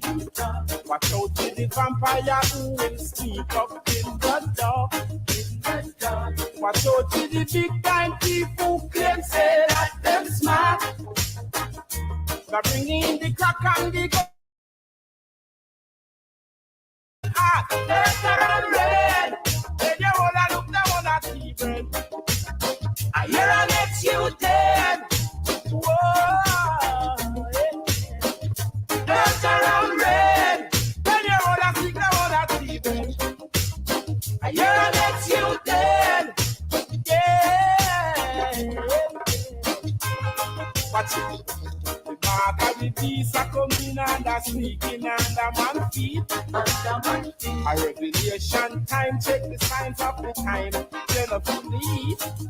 you talk. Watch out for the vampire who will sneak up in the dark. Watch out for the big time people who claim say that them smart. They're bringing the crack and the gun. They're red. Then you wanna look down on that even. I hear an ex you dead. Whoa, Dance around red. Then you wanna see down on that even. I hear an ex you dead. Yeah. Watch it. The mark of the beast are coming and they're sneaking under man feet. A revelation time, check the signs of the time. Then up to the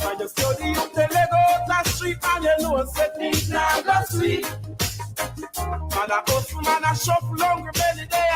and you study up the leg out the street and you know say things not go sweet. Man a hustle, man a shuffle, hungry belly, they